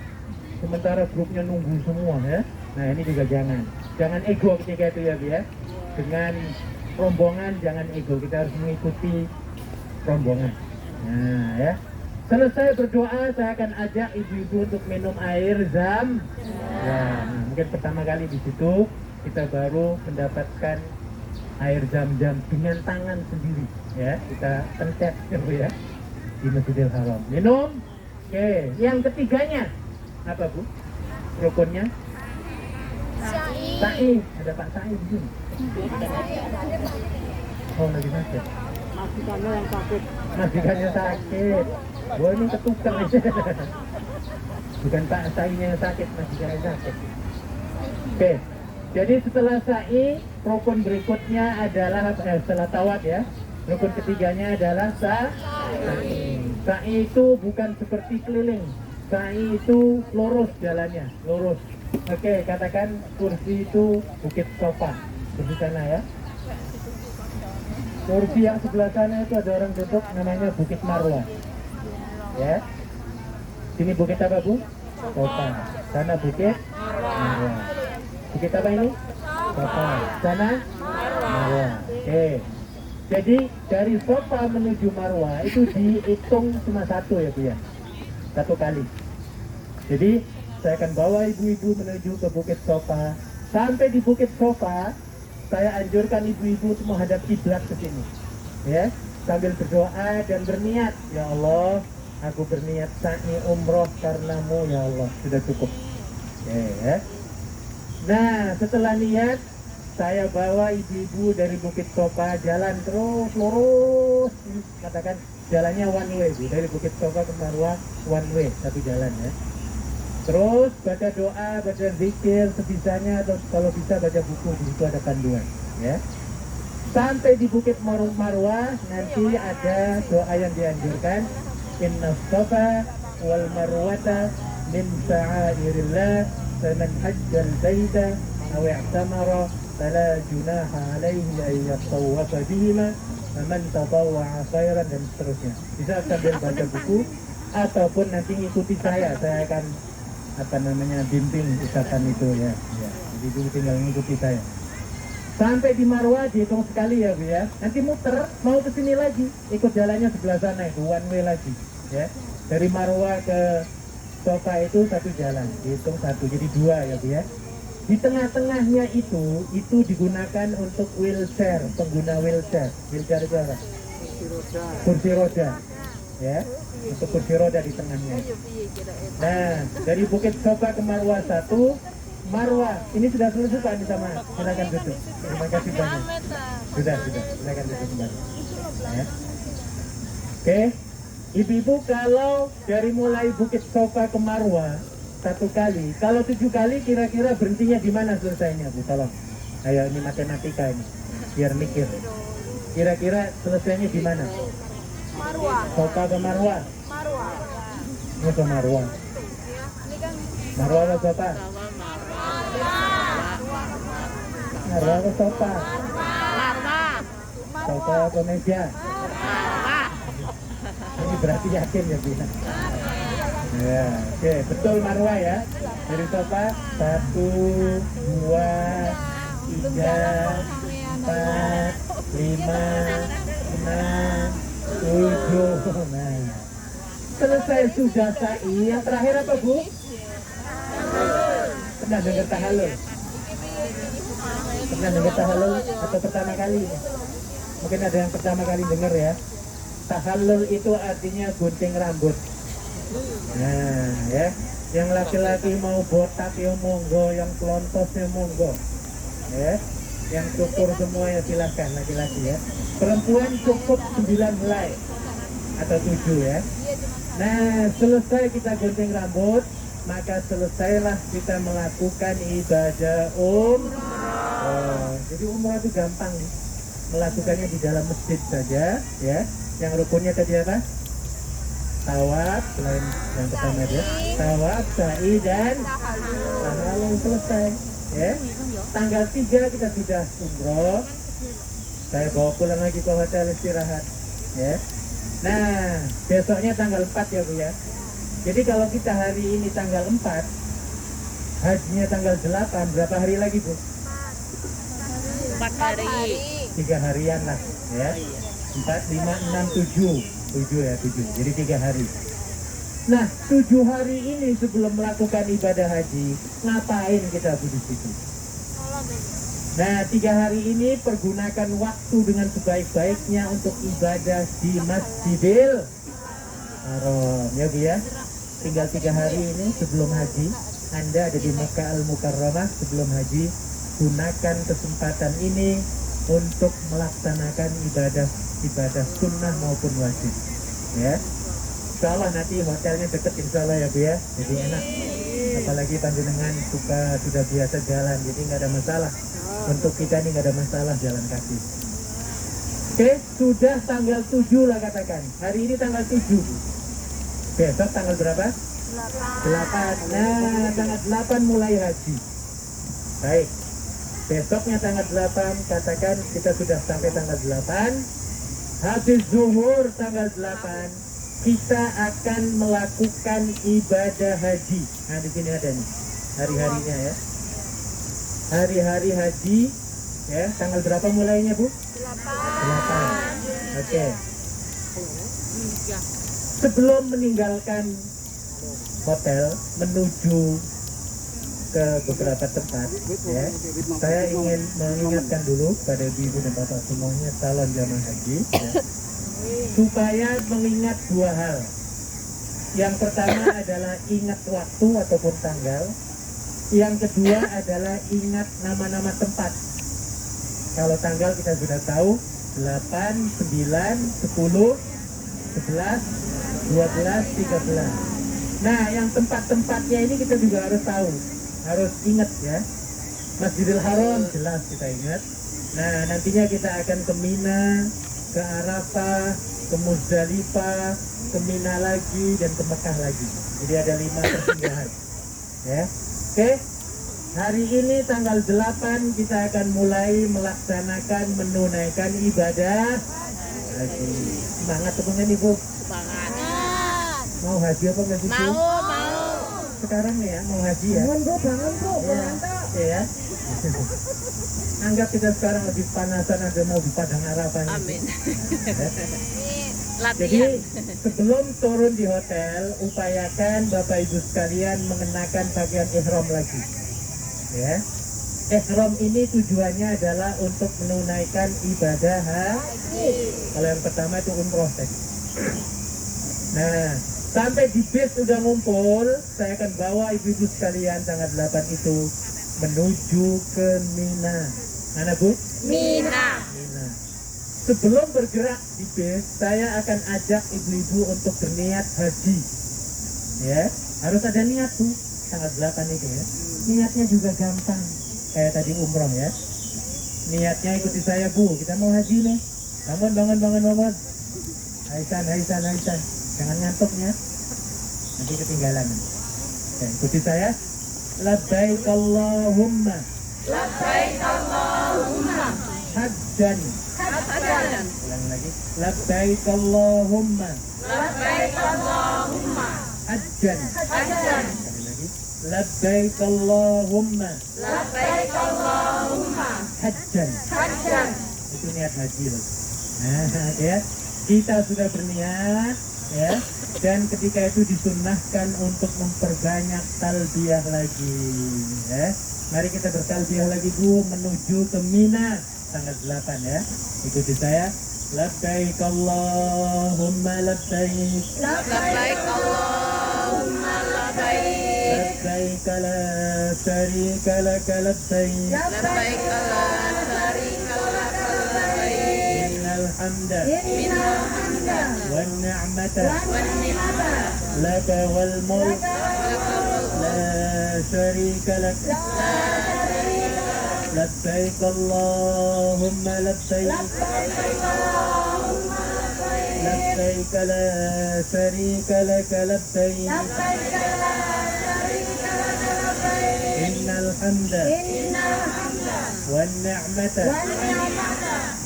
Sementara grupnya nunggu semua ya. Nah ini juga jangan ego ketika itu ya Bu ya. Dengan rombongan jangan ego, kita harus mengikuti rombongan. Nah ya, selesai berdoa saya akan ajak ibu-ibu untuk minum air zam. Ya, mungkin pertama kali di situ kita baru mendapatkan air zam-zam dengan tangan sendiri. Ya, kita pencet ya di Masjidil Haram. Minum. Oke, yang ketiganya apa Bu? Rukunnya? Sa'i. Ada Pak Sa'i di sini. Oh lagi sakit. Majikannya yang sakit. Majikannya sakit. Wah ini ketukar nih. Bukan Pak Sa'inya yang sakit, majikannya sakit. Oke, jadi setelah sa'i, rukun berikutnya adalah setelah tawaf ya. Rukun ketiganya adalah sa'i. Sa'i itu bukan seperti keliling. Sa'i itu lurus jalannya, lurus. Oke, katakan kursi itu Bukit Sofa. Kursi sana ya. Kursi yang sebelah sana itu ada orang duduk namanya Bukit Marwah. Ya. Sini bukit apa Bu? Sofa. Sana Bukit Marwah. Bukit apa ini? Sofa. Sana Marwah. Oke. Jadi dari Sofa menuju Marwah itu dihitung cuma satu ya Bu ya. Satu kali. Jadi saya akan bawa ibu-ibu menuju ke Bukit Sofa. Sampai di Bukit Sofa, saya anjurkan ibu-ibu untuk menghadap kiblat ke sini. Ya, sambil berdoa dan berniat, ya Allah, aku berniat sa'i umroh karenamu ya Allah. Sudah cukup. Oke, ya. Nah, setelah niat, saya bawa ibu-ibu dari Bukit Sofa jalan terus lurus. Katakan jalannya one way, Bu. Dari Bukit Sofa ke Marwah one way, satu jalan ya. Terus baca doa, baca zikir sebisanya, atau kalau bisa baca buku, di situ ada panduan ya. Sampai di Bukit Marwah nanti ada doa yang dianjurkan, inna safa wal marwata min sa'airillah faman hajjal baita aw i'tamara fala junaha alaihi ay yatawafa bihima faman tatawwa'a khairan, dan seterusnya. Bisa sambil baca buku ataupun nanti ikuti saya akan bimbing ucapan itu ya. Jadi dulu tinggal ngikuti saya. Sampai di Marwah dihitung sekali ya Bu ya. Nanti muter mau ke sini lagi, ikut jalannya sebelah sana itu one way lagi ya. Dari Marwah ke Sofa itu satu jalan, dihitung satu, jadi dua ya Bu ya. Di tengah-tengahnya itu digunakan untuk wheelchair, pengguna wheelchair. Wheelchair itu apa? Kursi roda. Ya, untuk kursi roda di tengahnya. Nah, dari Bukit Sofa ke Marwah satu. Marwah, ini sudah selesai Pak, minta maaf. Silakan duduk. Terima kasih banyak. Sudah. Silakan duduk kembali. Ya. Oke, ibu-ibu kalau dari mulai Bukit Sofa ke Marwah satu kali, kalau 7 kali kira-kira berhentinya di mana selesainya Bu? Tolong. Ayo ini matematika ini, biar mikir. Kira-kira selesainya di mana? Marwah. Sofa ke Marwah. Marwah. Ini ke Marwah. Ini kan Marwah ke Sofa. Marwah ke Sofa. Sofa ke meja. Ini berarti yakin ya Bu. Ya, oke, betul Marwah ya. Dari Sofa 1, 2, 3, 4, 5, 6, 7. Nah, selesai sudah sa'i. Yang terakhir apa Bu? Pernah dengar tahallul? Pernah dengar tahallul atau pertama kali? Mungkin ada yang pertama kali dengar ya. Tahallul itu artinya gunting rambut. Nah, ya. Yang laki-laki mau botak ya monggo, yang pelontos ya monggo. Ya. Yang cukur semua ya silakan laki-laki ya. Perempuan cukup 9 helai atau 7 ya. Nah, selesai kita gunting rambut, maka selesailah kita melakukan ibadah jadi umrah itu gampang, melakukannya di dalam masjid saja ya. Yang rukunnya tadi apa? Tawaf, selain yang pertama dia tawaf, sa'i dan tahalul, selesai ya. Tanggal 3 kita sudah umroh, saya bawa pulang lagi ke hotel istirahat ya. Nah, besoknya tanggal 4 ya Bu ya. Jadi kalau kita hari ini tanggal 4, hajinya tanggal 8, berapa hari lagi Bu? 4 hari. 3 harian lah ya. 4, 5, 6, 7 ya, 7. Jadi 3 hari. Nah, 7 hari ini sebelum melakukan ibadah haji, ngapain kita Bu di situ? Nah, 3 hari ini pergunakan waktu dengan sebaik-baiknya untuk ibadah di Masjidil Haram ya Bu ya. Tinggal 3 hari ini sebelum haji, Anda ada di Makkah Al-Mukarramah sebelum haji, gunakan kesempatan ini untuk melaksanakan ibadah sunnah maupun wajib ya. Insya Allah nanti hotelnya deket insya Allah ya Bu ya, jadi enak. Apalagi panjenengan sudah biasa jalan, jadi nggak ada masalah. Untuk kita ini nggak ada masalah jalan kaki. Oke, sudah tanggal 7 lah katakan. Hari ini tanggal 7. Besok tanggal berapa? 8. Nah, tanggal 8 mulai haji. Baik. Besoknya tanggal 8, katakan kita sudah sampai tanggal 8. Habis zuhur tanggal 8, kita akan melakukan ibadah haji. Nah, di sini ada nih hari-harinya ya. Hari-hari haji ya, tanggal berapa mulainya Bu? 8. Oke. Sebelum meninggalkan hotel menuju ke beberapa tempat ya, saya ingin mengingatkan dulu pada ibu dan bapak semuanya calon jamaah haji ya, supaya mengingat 2 hal. Yang pertama adalah ingat waktu ataupun tanggal. Yang kedua adalah ingat nama-nama tempat. Kalau tanggal kita sudah tahu 8, 9, 10, 11, 12, 13. Nah, yang tempat-tempatnya ini kita juga harus tahu, harus ingat ya. Masjidil Haram jelas kita ingat. Nah, nantinya kita akan ke Mina, ke Arafah, ke Muzdalifah, ke Mina lagi, dan ke Mekah lagi. Jadi ada 5 persinggahan ya. Oke, hari ini tanggal 8 kita akan mulai melaksanakan menunaikan ibadah haji. Semangat teman-teman Ibu. Semangat. Mau haji apa nggak sih? Mau. Sekarang nih ya, mau haji ya. Bangun Bu, Ya. Anggap kita sekarang lebih panasan ada mau di Padang Arafah. Amin. Jadi Latihan. sebelum turun di hotel, upayakan Bapak Ibu sekalian mengenakan pakaian ihram lagi. Ya. Ihram ini tujuannya adalah untuk menunaikan ibadah haji. Kalau yang pertama itu umroh tadi. Nah, sampai di bis sudah ngumpul, saya akan bawa ibu-ibu sekalian tanggal 8 itu menuju ke Mina. Mana Bu? Mina. Mina. Sebelum bergerak di bis, saya akan ajak ibu-ibu untuk berniat haji. Ya, harus ada niat Bu, tanggal 8 itu ya. Niatnya juga gampang, kayak tadi umroh ya. Niatnya ikuti saya Bu, kita mau haji nih. Bangun. Haisan. Jangan ngantuknya, nanti ketinggalan. Oke, ikuti saya. Labbaik Allahumma. Hajjan. Ulang lagi. Labbaik Allahumma. Hajjan. Sekali lagi. Labbaik Allahumma. Hajjan. Itu niat haji loh. Nah, ya, kita sudah berniat ya, dan ketika itu disunnahkan untuk memperbanyak talbiyah lagi ya. Mari kita bertalbiyah lagi Bu, menuju ke Mina tanggal 8 ya. Ikuti saya. Labbaik Allahumma labbaik. Labbaik Allah. لبيك لا شريك لك لبيك Labbaik Allah syarika lak labbaik. إن الحمد Innal hamda والنعمة wan ni'mata لك والملك لا شريك لك لبيك اللهم لبيك لبيك لا شريك لك لبيك إن الحمد والنعمة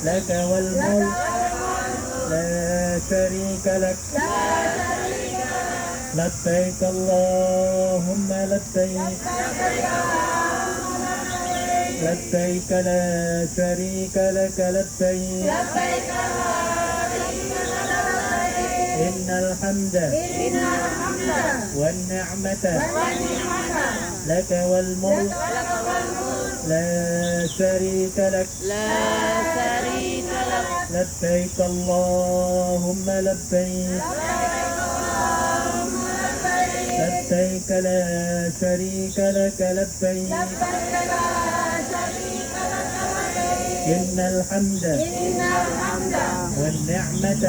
لك والملك لا شريك لك لبيك اللهم لبيك لبيك لا شريك لك لبيك إن الحمد والنعمة لك والملك لا شريك لك la syarika lak. لبيك اللهم لبيك لبيك لا شريك لك لبيك إن الحمد والنعمة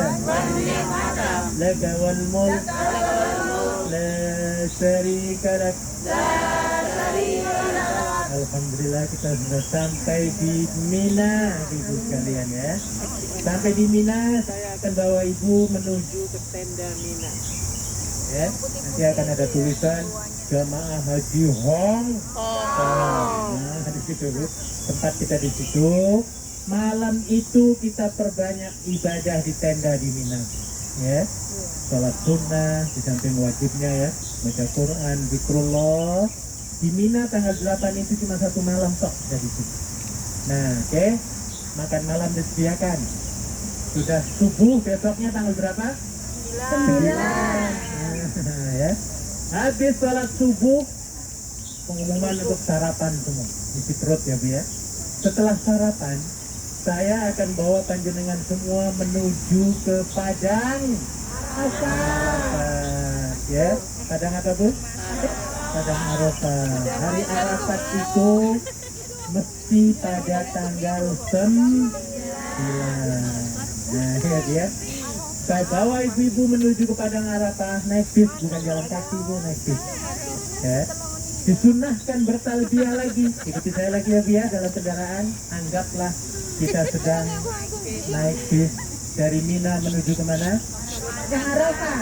لك والملك لا شريك لك. Alhamdulillah kita sudah sampai di Mina, ibu sekalian ya. Sampai di Mina, saya akan bawa ibu menuju ke tenda Mina. Ya, nanti akan ada tulisan Jamaah Haji Hong Kong. Nah, di situ Bu, tempat kita di situ. Malam itu kita perbanyak ibadah di tenda di Mina. Ya, sholat sunnah di samping wajibnya ya, baca Quran, zikrullah. Di Mina tanggal 8 itu cuma satu malam tok dari situ. Nah, oke, makan malam disediakan. Sudah subuh besoknya tanggal berapa? 9. Ya. Habis sholat subuh, pengumuman untuk sarapan semua. Isi perut ya Bu ya. Setelah sarapan, saya akan bawa panjenengan semua menuju ke Padang Arafat. Ya, Padang apa Bu? Padang Arafat. Hari Arafat itu mesti pada tanggal 9. Nah, ya dia. Saya bawa ibu-ibu menuju ke Padang Arafah naik bis, bukan jalan kaki Bu, naik bis. Ya. Disunahkan bertalbiyah lagi. Ikuti saya lagi ya Bu ya dalam kendaraan. Anggaplah kita sedang naik bis dari Mina menuju kemana? Arafah.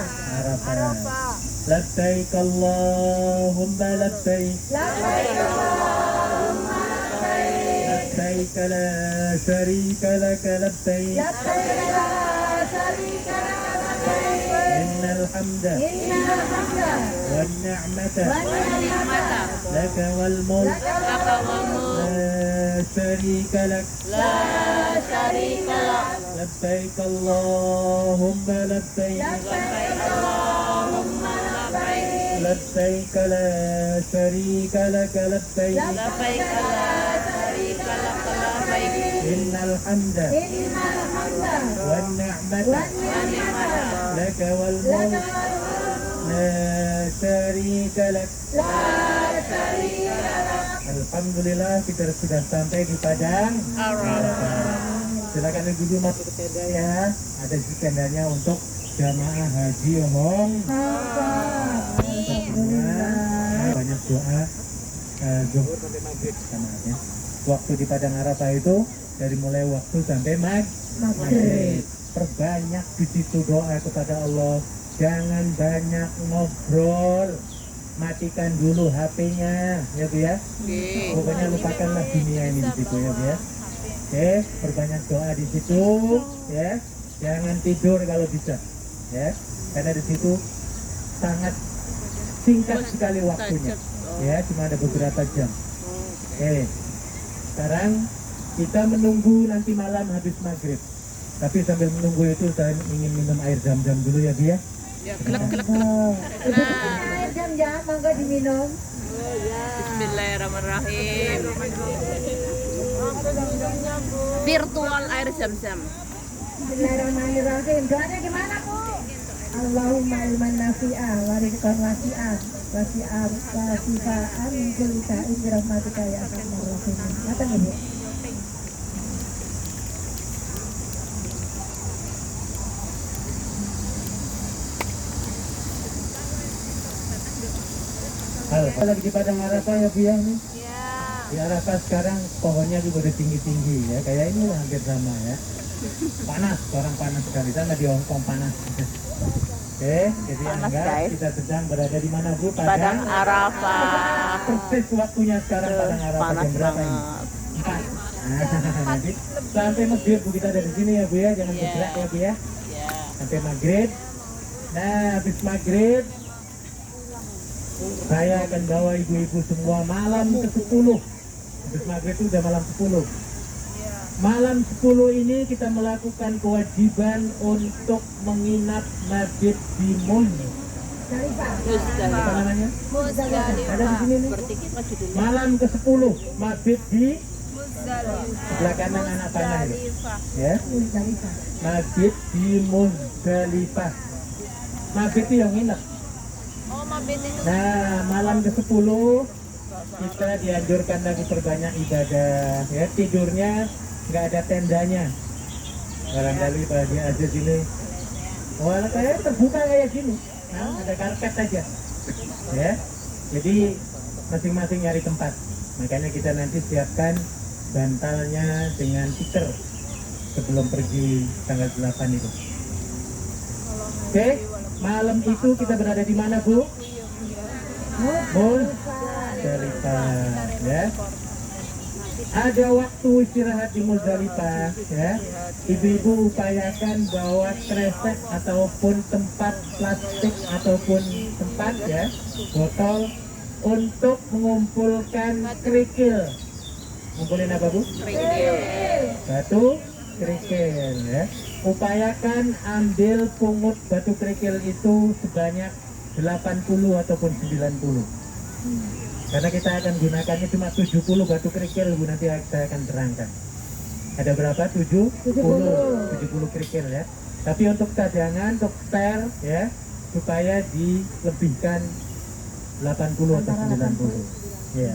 Labbaik Allahumma labbaik. Labbaik la syarika laka labbaik. Innal hamda wan ni'mata laka wal mulk la syarika lak. La syarika lak. Labbaik Allahumma labbaik. لبيك لا شريك لك لبيك Labbaik Allah syarika lak labbaik. إن الحمد والنعمة لك والملك لا شريك لك. Alhamdulillah kita sudah sampai di Padang Arafat. Silakan ibu masuk ke tenda ya. Ada di tendanya untuk jamaah haji Hong Kong. Banyak doa zuhur sampai maghrib ya. Waktu di Padang Arafah itu dari mulai waktu sampai maghrib. Perbanyak di situ doa kepada Allah. Jangan banyak ngobrol. Matikan dulu HP-nya ya Bu ya. Pokoknya lupakanlah dunia ini di situ ya Bu ya. Oke, perbanyak doa di situ ya. Jangan tidur kalau bisa ya. Karena di situ sangat singkat sekali waktunya. Ya, cuma ada beberapa jam. Oke. Sekarang kita menunggu nanti malam habis maghrib. Tapi sambil menunggu itu saya ingin minum air zam-zam dulu ya Bu ya. Ya, kelak. Air jam-jam, mangga diminum. Bismillahirrahmanirrahim. Virtual air zam-zam. Bismillahirrahmanirrahim. Doanya gimana, Bu? Allahumma ilman nafi'ah wa rizqan wasi'ah wa shifaan min kulli da'in bi rahmatika ya arhamar rahimin. Ngaten Ibu. Halo, lagi di Padang Arafah ya Bu ya nih. Ya. Di Arafah sekarang pohonnya juga udah tinggi-tinggi ya. Kayak ini lah hampir sama ya. Panas, orang panas sekali. Sama di Hongkong panas. Oke, jadi Panas, anggap guys. kita sedang berada di mana Bu? Padang Arafah. Persis waktunya sekarang Padang Arafah Panas jam berapa ini? banget. 4. Nanti sampai maghrib Bu, kita dari sini ya Bu ya. Jangan Iya. bergerak ya Bu ya. Ya. Sampai maghrib. Nah, habis maghrib saya akan bawa ibu-ibu semua malam ke-10. Habis maghrib itu udah malam 10. Malam 10 ini kita melakukan kewajiban untuk menginap masjid di Syarifah. apa namanya? Ada di sini nih. Berarti kita judulnya Malam ke-10 masjid di sebelah kanan anak panah itu. Ya, Syarifah. masjid di Muzdalifah. Masjid itu yang nginep. Oh, mabit itu. Nah, malam ke-10 kita dianjurkan lagi perbanyak ibadah. Ya, tidurnya nggak ada tendanya. Barangkali bagi aja sini. Wah, kayak terbuka kayak gini. Nah, ada karpet aja. Ya, jadi masing-masing nyari tempat. Makanya kita nanti siapkan bantalnya dengan tikar sebelum pergi tanggal 8 itu. Oke, malam itu kita berada di mana Bu? Muzdalifah, ya. Ada waktu istirahat di Muzdalifah, ya. Ibu-ibu upayakan bawa kresek ataupun tempat plastik ataupun tempat ya, botol untuk mengumpulkan kerikil. Ngumpulin apa Bu? Batu kerikil ya. Upayakan ambil pungut batu kerikil itu sebanyak 80 ataupun 90. Karena kita akan gunakannya cuma 70 batu kerikil Bu, nanti saya akan terangkan. Ada berapa? 70 kerikil ya. Tapi untuk cadangan, untuk spare ya, supaya dilebihkan 80 atau 90. Ya.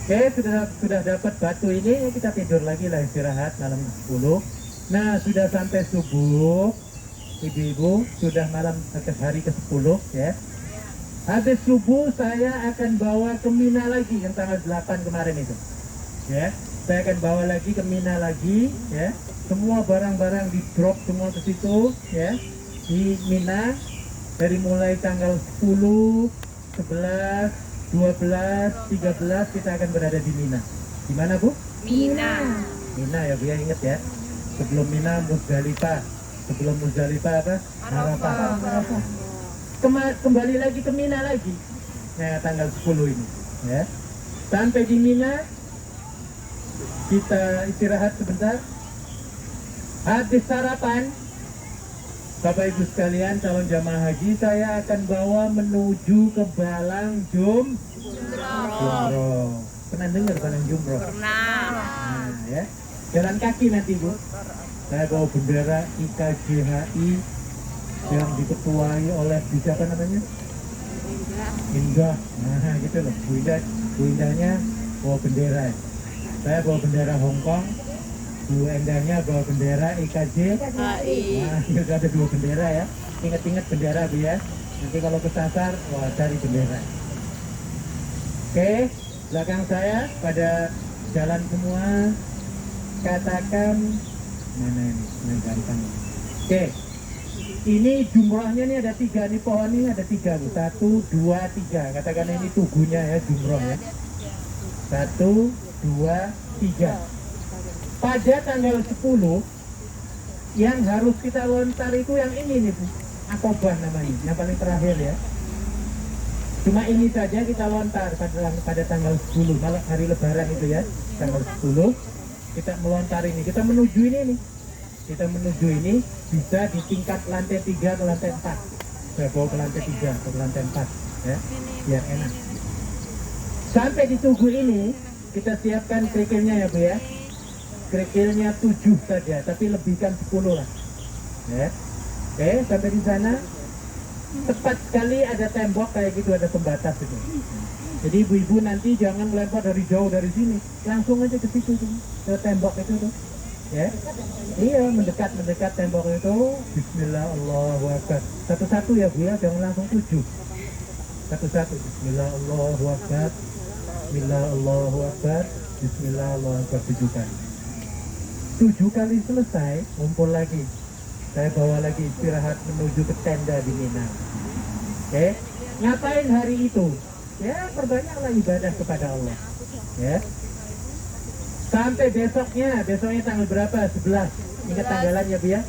Oke, sudah dapat batu ini, kita tidur lagi lah, istirahat malam 10. Nah, sudah sampai subuh, ibu-ibu, sudah malam hari ke-10 ya. Habis subuh saya akan bawa ke Mina lagi yang tanggal 8 kemarin itu. Ya, saya akan bawa lagi ke Mina lagi ya. Semua barang-barang di drop semua ke situ ya. Di Mina dari mulai tanggal 10, 11, 12, 13 kita akan berada di Mina. Di mana Bu? Mina. Mina ya Bu ya, ingat ya. Sebelum Mina Muzdalifah. Sebelum Muzdalifah apa? Arafah. Kembali lagi ke Mina lagi. Nah, tanggal 10 ini ya. Sampai di Mina kita istirahat sebentar. Habis sarapan, Bapak Ibu sekalian calon jamaah haji, saya akan bawa menuju ke Balang Jumroh. Pernah dengar Balang Jumroh? Pernah. Nah, ya. Jalan kaki nanti Bu. Saya bawa bendera IKJHI yang diketuai oleh siapa namanya? Indah. Nah, gitu loh. Bu Indahnya bawa bendera. Saya bawa bendera Hongkong. Bu Endahnya bawa bendera IKJ. Nah, itu ada 2 bendera ya. Ingat-ingat bendera Bu ya. Nanti kalau kesasar, wah cari bendera. Oke, belakang saya pada jalan semua. Katakan mana ini? Yang gampang. Oke. Ini jumrahnya nih ada 3 nih, pohon ini ada 3 Bu. 1, 2, 3. Katakan ini tuguhnya ya, jumrah ya. 1, 2, 3. Pada tanggal 10 yang harus kita lontar itu yang ini nih Bu. Akobah namanya, yang paling terakhir ya. Cuma ini saja kita lontar pada tanggal 10, malam hari lebaran itu ya. Tanggal 10 kita melontar ini, kita menuju ini nih. Kita menuju ini bisa di tingkat lantai 3 ke lantai 4. Saya bawa ke lantai 3 ke lantai 4 ya, biar enak. Sampai di tugu ini kita siapkan kerikilnya ya Bu ya. Kerikilnya 7 saja, tapi lebihkan 10 lah ya. Oke, sampai di sana tepat sekali ada tembok kayak gitu, ada pembatas itu. Jadi ibu-ibu nanti jangan melempar dari jauh dari sini, langsung aja ke situ tuh, ke tembok itu tuh. Ya, iya mendekat tembok itu. Bismillah, Allahu Akbar. Satu-satu ya Bu ya, jangan langsung 7. Satu-satu. Bismillah, Allahu Akbar. Bismillah, Allahu Akbar. Bismillah, Allahu Akbar 7 kali. 7 kali selesai, ngumpul lagi. Saya bawa lagi istirahat menuju ke tenda di Mina. Oke, ngapain hari itu? Ya, perbanyaklah ibadah kepada Allah. Ya. Sampai besoknya tanggal berapa? 11. Ingat tanggalannya Bu ya?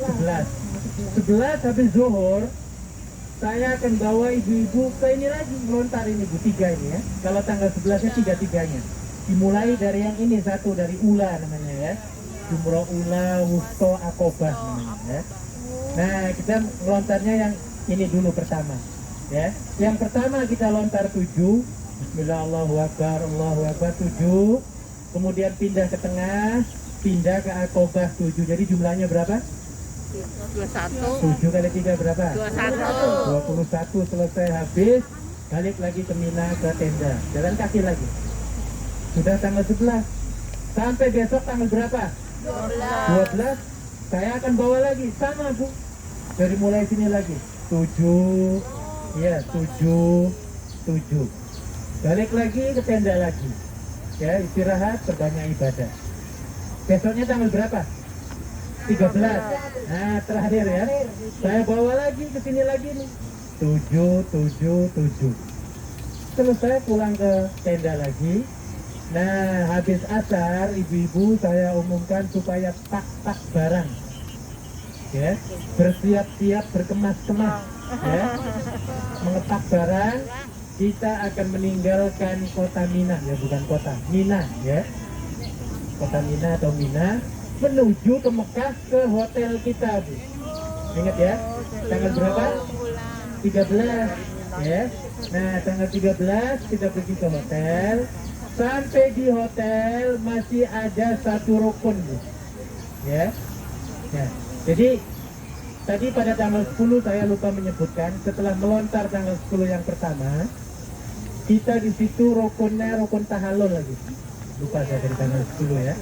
11. 11 habis zuhur, saya akan bawa ibu-ibu ke ini lagi, melontar ini Bu, 3 ini ya. Kalau tanggal 11-nya 3-3-nya. Dimulai dari yang ini, satu dari Ula namanya ya. Jumroh Ula, Wusto, Akobah namanya ya. Nah, kita melontarnya yang ini dulu pertama. Ya. Yang pertama kita lontar 7. Bismillah, Allahu Akbar, 7. Kemudian pindah ke tengah, pindah ke Akobah 7. Jadi jumlahnya berapa? 21. 7 kali 3 berapa? 21. 21. Selesai habis, balik lagi ke Mina, ke tenda. Jalan kaki lagi. Sudah tanggal 11. Sampai besok tanggal berapa? 12. Saya akan bawa lagi, sama Bu. Dari mulai sini lagi. 7. Ya, 7. Balik lagi ke tenda lagi. Ya, istirahat, perbanyak ibadah. Besoknya tanggal berapa? 13. Nah, terakhir ya. Saya bawa lagi ke sini lagi nih. 7. Selesai, pulang ke tenda lagi. Nah, habis asar, ibu-ibu saya umumkan supaya pak barang. Ya, bersiap-siap, berkemas-kemas. Ya, mengepak barang. Kita akan meninggalkan kota Mina, ya bukan kota, Mina ya. Kota Mina atau Mina, menuju ke Mekah, ke hotel kita Bu. Ingat ya, tanggal berapa? 13 ya. Nah, tanggal 13 kita pergi ke hotel. Sampai di hotel masih ada satu rukun Bu. Ya. Ya. Jadi tadi pada tanggal 10 saya lupa menyebutkan, setelah melontar tanggal 10 yang pertama, kita di situ rukunnya rukun tahallul lagi. Lupa saya dari tanggal 10 ya.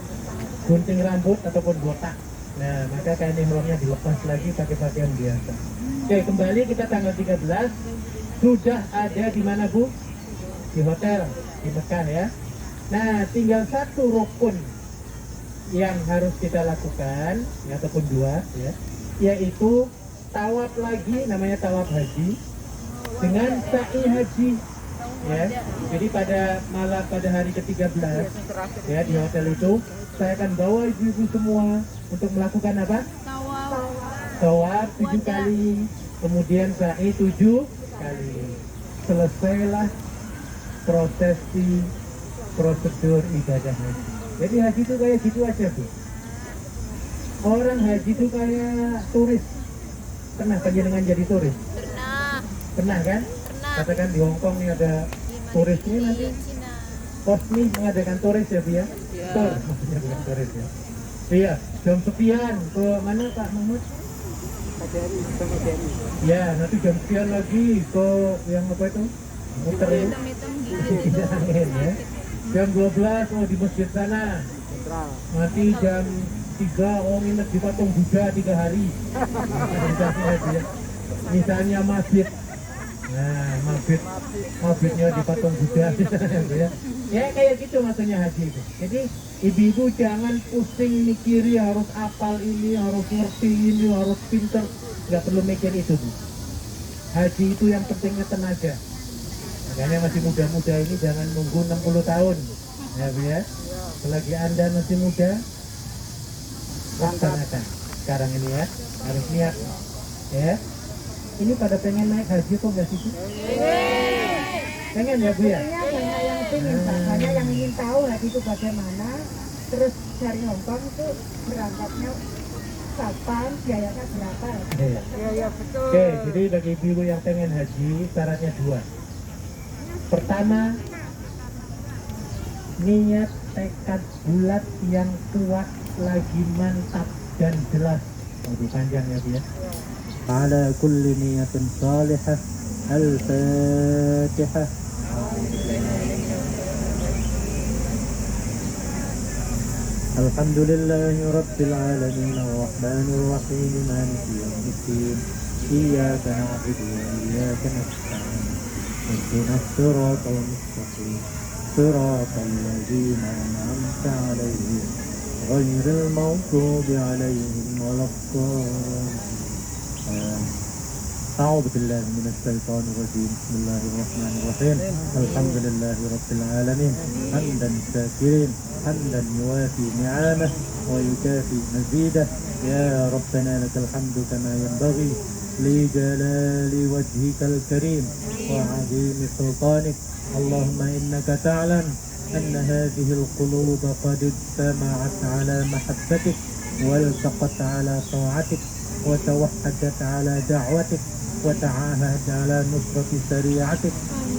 Gunting rambut ataupun botak. Nah, maka kain ihramnya dilepas lagi pakai pakaian biasa. Oke, kembali kita tanggal 13 sudah ada di mana Bu? Di hotel di Mekah ya. Nah, tinggal satu rukun yang harus kita lakukan, ya, ataupun 2 ya, yaitu tawaf lagi, namanya tawaf haji dengan sa'i haji ya. Jadi pada hari ke-13 ya di hotel itu saya akan bawa ibu-ibu semua untuk melakukan apa? Tawaf 7 kali, kemudian sa'i 7 kali. Selesailah prosedur ibadah haji. Jadi haji itu kayak gitu aja Bu. Orang haji itu kayak turis. Pernah panjenengan jadi turis? Pernah kan? Katakan di Hong Kong ini ada turis ini, nanti Posmi mengadakan turis ya Bu ya? Tur, maksudnya bukan turis ya. Iya, jam sekian ke mana Pak Mahmud? Ya, nanti jam sekian lagi ke yang apa itu? Muter ya? Angin ya. Jam 12 di masjid sana. Nanti jam 3 nginep di patung Buddha 3 hari. Misalnya masjid. Nah, mabitnya di patung Buddha. Ya kayak gitu maksudnya haji itu. Jadi ibu-ibu jangan pusing mikiri harus apal ini, harus ngerti ini, harus pinter. Nggak perlu mikir itu Bu. Haji itu yang pentingnya tenaga. Makanya masih muda-muda ini jangan nunggu 60 tahun ya Bu ya. Selagi Anda masih muda, laksanakan sekarang ini ya, harus niat ya. Ini pada pengen naik haji kok nggak sih? Pengen ya Bu ya? Banyak yang ingin, banyak yang ingin tahu haji itu bagaimana. Terus dari Hongkong itu berangkatnya kapan, biayanya berapa? Iya, betul. Oke, jadi bagi ibu yang pengen haji, syaratnya 2. Pertama, niat tekad bulat yang kuat lagi mantap dan jelas. Panjang ya Bu ya. على كل نية صالحة. الفاتحة. الحمد لله رب العالمين الرحمن الرحيم مالك يوم الدين إياك نعبد وإياك نستعين اهدنا الصراط المستقيم صراط الذين أنعمت عليهم غير المغضوب عليهم ولا الضالين. أعوذ بالله من الشيطان الرجيم. بسم الله الرحمن الرحيم. الحمد لله رب العالمين حمدا شاكرين حمدا يوافي نعمه ويكافي مزيده. يا ربنا لك الحمد كما ينبغي لجلال وجهك الكريم وعظيم سلطانك. اللهم إنك تعلم أن هذه القلوب قد اجتمعت على محبتك والتقت على طاعتك وتوحدت على دعوتك وتعاهدت على نصرة شريعتك.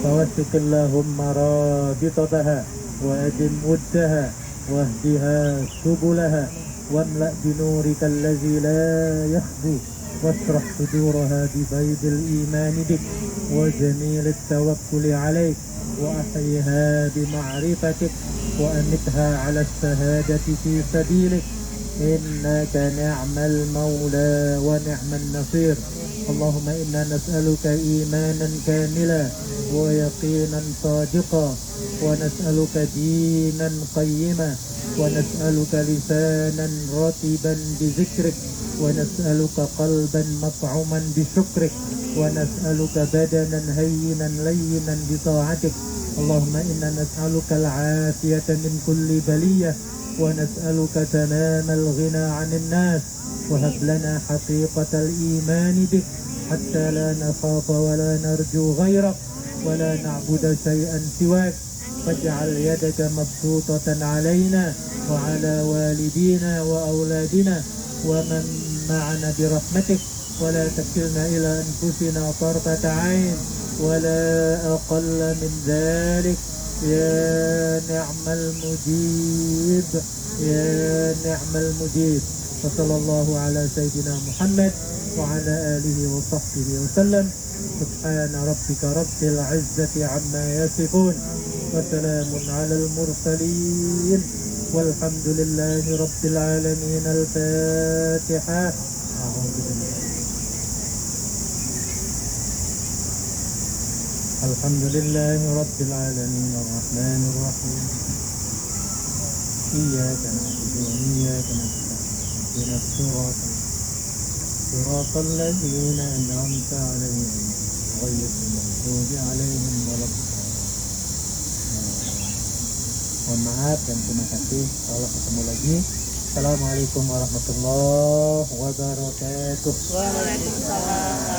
فوثق اللهم رابطتها وأدم ودها واهدها سبلها واملأ بنورك الذي لا يخبو واشرح صدورها ببيض الإيمان بك وجميل التوكل عليك وأحيها بمعرفتك وأمتها على الشهادة في سبيلك. إنك نعم المولى ونعم النصير. اللهم إنا نسألك إيمانا كاملا ويقينا صادقا ونسألك دينا قيما ونسألك لسانا رطبا بذكرك ونسألك قلبا مطعما بشكرك ونسألك بدنا هينا لينا بطاعتك. اللهم إنا نسألك العافية من كل بلية ونسألك تمام الغنى عن الناس. وهب لنا حقيقة الإيمان بك حتى لا نخاف ولا نرجو غيرك ولا نعبد شيئا سواك. فاجعل يدك مبسوطة علينا وعلى والدينا وأولادنا ومن معنا برحمتك ولا تكلنا إلى أنفسنا طرفة عين ولا أقل من ذلك. يا نعم المجيب يا نعم المجيب. وصلى الله على سيدنا محمد وعلى آله وصحبه وسلم. سبحان ربك رب العزة عما يصفون وسلام على المرسلين والحمد لله رب العالمين. الفاتحة. أعوذ بالله. الحمد لله رب العالمين الرحمن الرحيم إياك نعبد وإياك نستعين اهدنا صراط الذين أنعمت عليهم غير المغضوب عليهم ولا الضالين. Mohon maaf dan terima kasih. Kalau ketemu lagi. Assalamualaikum warahmatullahi wabarakatuh. Waalaikumsalam.